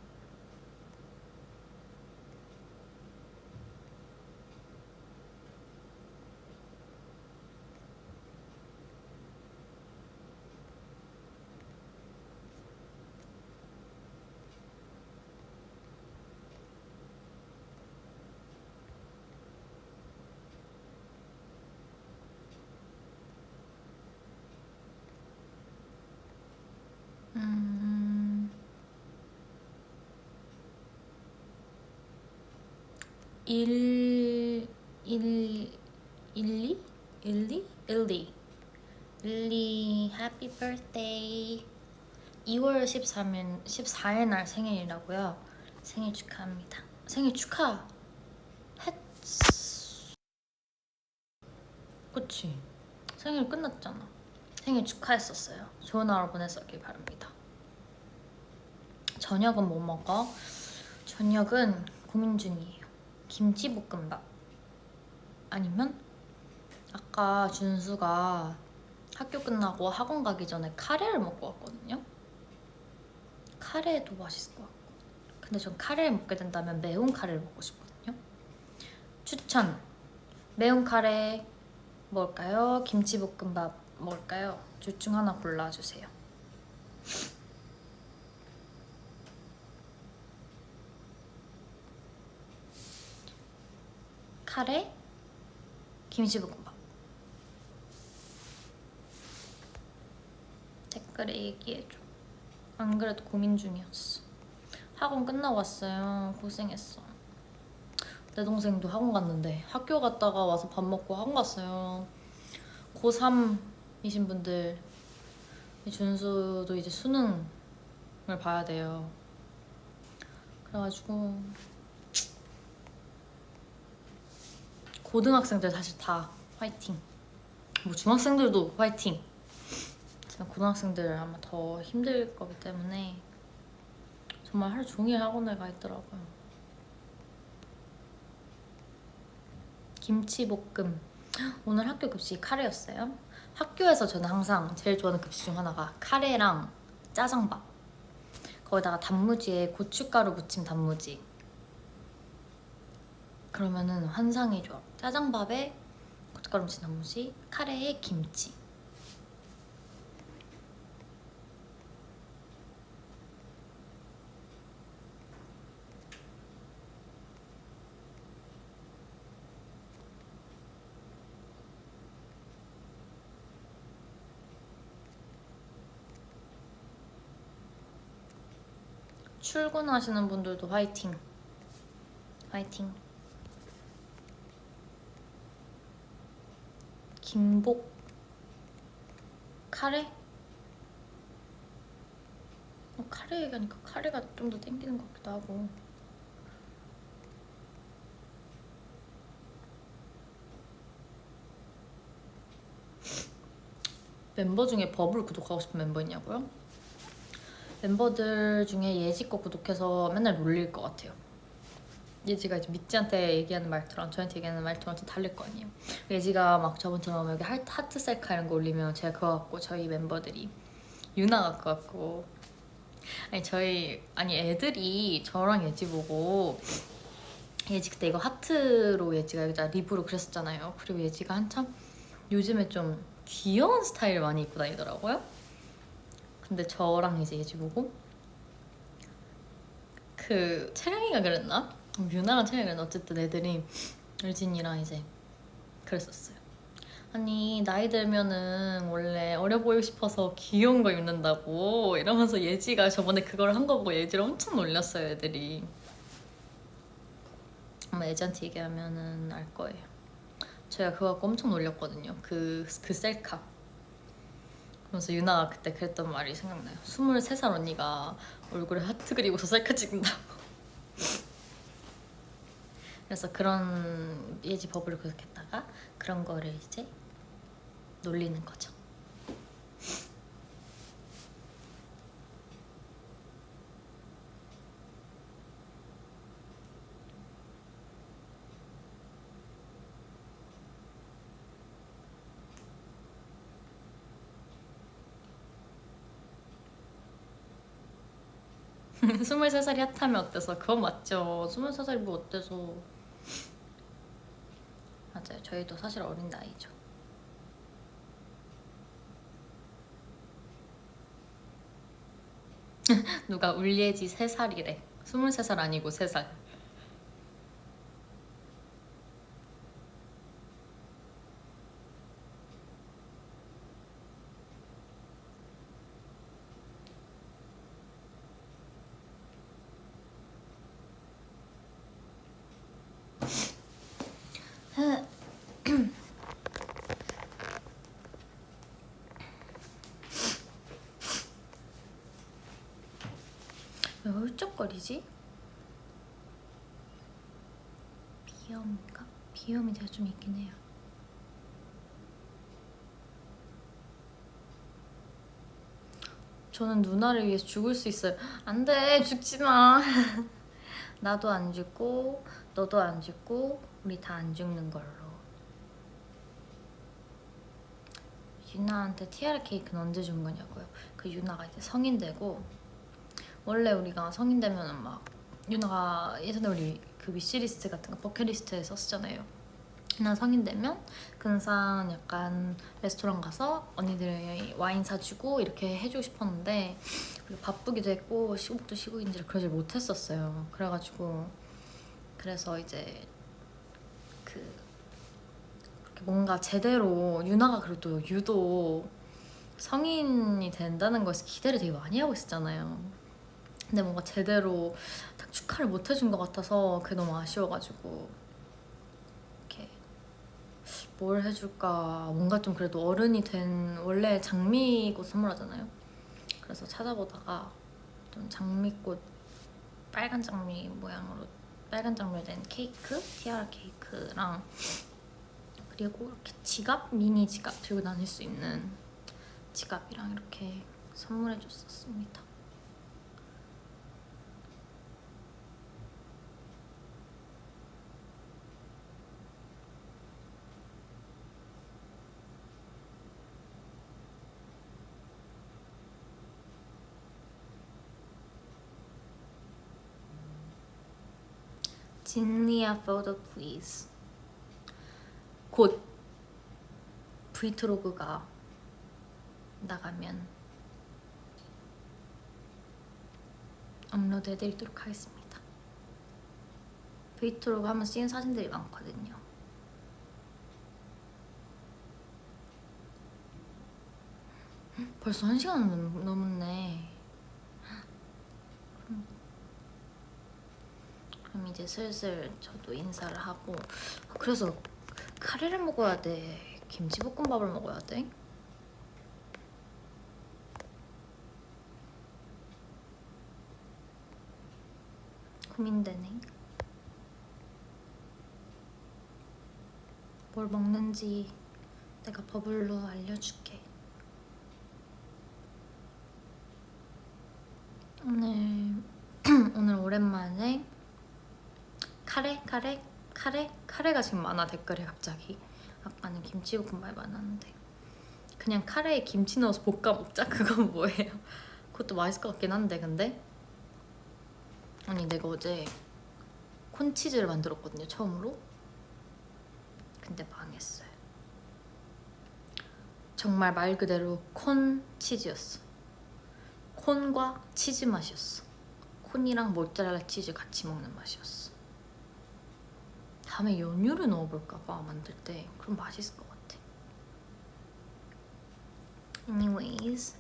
일... 일... 일리? 일리? 일리 Happy birthday. 2월 14일 날 생일이라고요. 생일 축하합니다. 생일 축하 그치? 생일 끝났잖아. 생일 축하했었어요. 좋은 하루 보냈었길 바랍니다. 저녁은 뭐 먹어? 저녁은 고민 중이에요. 김치볶음밥 아니면 아까 준수가 학교 끝나고 학원 가기 전에 카레를 먹고 왔거든요. 카레도 맛있을 것 같고, 근데 전 카레를 먹게 된다면 매운 카레를 먹고 싶거든요. 추천! 매운 카레 먹을까요? 김치볶음밥 먹을까요? 둘 중 하나 골라주세요. 카레, 김치볶음밥. 댓글에 얘기해줘. 안 그래도 고민 중이었어. 학원 끝나고 왔어요. 고생했어. 내 동생도 학원 갔는데 학교 갔다가 와서 밥 먹고 학원 갔어요. 고3이신 분들, 준수도 이제 수능을 봐야 돼요. 그래가지고 고등학생들 사실 다 화이팅. 뭐 중학생들도 화이팅. 하지만 고등학생들 아마 더 힘들 거기 때문에 정말 하루 종일 학원에 가 있더라고요. 김치볶음. 오늘 학교 급식이 카레였어요. 학교에서 저는 항상 제일 좋아하는 급식 중 하나가 카레랑 짜장밥, 거기다가 단무지에 고춧가루 무침 단무지. 그러면은 환상의 조합. 짜장밥에 고춧가루 무침 단무지, 카레에 김치. 출근하시는 분들도 화이팅. 화이팅. 김복 카레? 카레 얘기하니까 카레가 좀 더 땡기는 것 같기도 하고. 멤버 중에 버블 구독하고 싶은 멤버 있냐고요? 멤버들 중에 예지 거 구독해서 맨날 놀릴 것 같아요. 예지가 이제 미찌한테 얘기하는 말투랑 저한테 얘기하는 말투랑 좀 다를 거 아니에요. 예지가 막 저번처럼 여기 하트 셀카 이런 거 올리면 제가 그거 갖고 저희 멤버들이 유나가 그거 갖고 아니 애들이 저랑 예지 보고 예지 그때 이거 하트로 예지가 여기다 립으로 그렸었잖아요. 그리고 예지가 한참 요즘에 좀 귀여운 스타일을 많이 입고 다니더라고요. 근데 저랑 이제 예지 보고 그 채령이가 그랬나? 유나랑 채령이 그랬나? 어쨌든 애들이 유진이랑 이제 그랬었어요. 아니 나이 들면은 원래 어려 보이고 싶어서 귀여운 거 입는다고 이러면서 예지가 저번에 그걸 한 거 보고 예지를 엄청 놀렸어요 애들이. 아마 예지한테 얘기하면은 알 거예요. 제가 그거 갖고 엄청 놀렸거든요. 그 셀카. 그래서 유나가 그때 그랬던 말이 생각나요. 23살 언니가 얼굴에 하트 그리고서 셀카 찍는다고. 그래서 그런 예지 버블을 구독했다가 그런 거를 이제 놀리는 거죠. 스물세 살이 핫하면 어때서? 그건 맞죠. 23살이 뭐 어때서. 맞아요. 저희도 사실 어린 나이죠. 누가 울예지 3살이래. 23살 아니고 3살. 왜 훌쩍거리지? 비염인가? 비염이 제가 좀 있긴 해요. 저는 누나를 위해서 죽을 수 있어요. 안 돼, 죽지 마. 나도 안 죽고 너도 안 죽고 우리 다 안 죽는 걸로. 유나한테 티아라 케이크는 언제 준 거냐고요? 그 유나가 이제 성인 되고, 원래 우리가 성인 되면은 막 유나가 예전에 우리 그 위시리스트 같은 거 버킷리스트에 썼잖아요. 나 성인 되면 근산 약간 레스토랑 가서 언니들 와인 사주고 이렇게 해주고 싶었는데 우리가 바쁘기도 했고 시국도 시국인지라 그러지 못했었어요. 그래서 이제 그 뭔가 제대로 유나가 그래도 유독 성인이 된다는 거에서 기대를 되게 많이 하고 있었잖아요. 근데 뭔가 제대로 딱 축하를 못 해준 것 같아서 그게 너무 아쉬워가지고 이렇게 뭘 해줄까. 뭔가 좀 그래도 어른이 된, 원래 장미꽃 선물하잖아요. 그래서 찾아보다가 좀 장미꽃 빨간 장미 모양으로 빨간 장미로 된 케이크, 티아라 케이크랑 그리고 이렇게 지갑, 미니 지갑 들고 다닐 수 있는 지갑이랑 이렇게 선물해줬었습니다. 진리아 photo please. 곧 브이트로그가 나가면 업로드 해드리도록 하겠습니다. 브이트로그 하면 찍은 사진들이 많거든요. 벌써 1시간 넘었네. 그럼 이제 슬슬 저도 인사를 하고, 그래서 카레를 먹어야 돼? 김치볶음밥을 먹어야 돼? 고민되네. 뭘 먹는지 내가 버블로 알려줄게. 오늘 오랜만에 카레가 지금 많아. 댓글에 갑자기. 아까는 김치볶음밥 많았는데 그냥 카레에 김치 넣어서 볶아 먹자. 그건 뭐예요? 그것도 맛있을 것 같긴 한데. 근데 아니 내가 어제 콘치즈를 만들었거든요, 처음으로. 근데 망했어요. 정말 말 그대로 콘치즈였어. 콘과 치즈 맛이었어. 콘이랑 모짜렐라 치즈 같이 먹는 맛이었어. 다음에 연유를 넣어볼까봐 만들 때. 그럼 맛있을 것 같아. Anyways,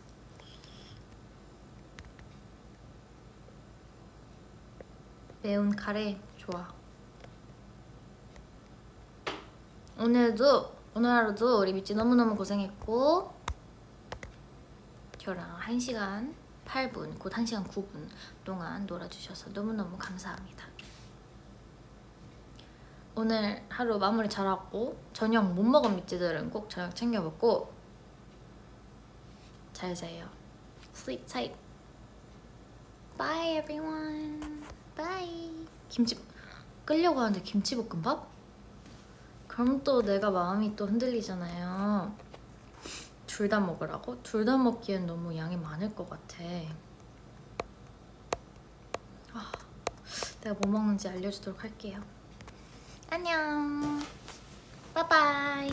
매운 카레 좋아. 오늘 하루도 우리 미찌 너무너무 고생했고 저랑 1시간 8분, 곧 1시간 9분 동안 놀아주셔서 너무너무 감사합니다. 오늘 하루 마무리 잘하고 저녁 못 먹은 미찌들은 꼭 저녁 챙겨 먹고 잘 자요. Sleep tight. Bye everyone. Bye. 김치 끓려고 하는데 김치볶음밥? 그럼 또 내가 마음이 또 흔들리잖아요. 둘 다 먹으라고? 둘 다 먹기엔 너무 양이 많을 것 같아. 내가 뭐 먹는지 알려주도록 할게요. 안녕. 빠이빠이.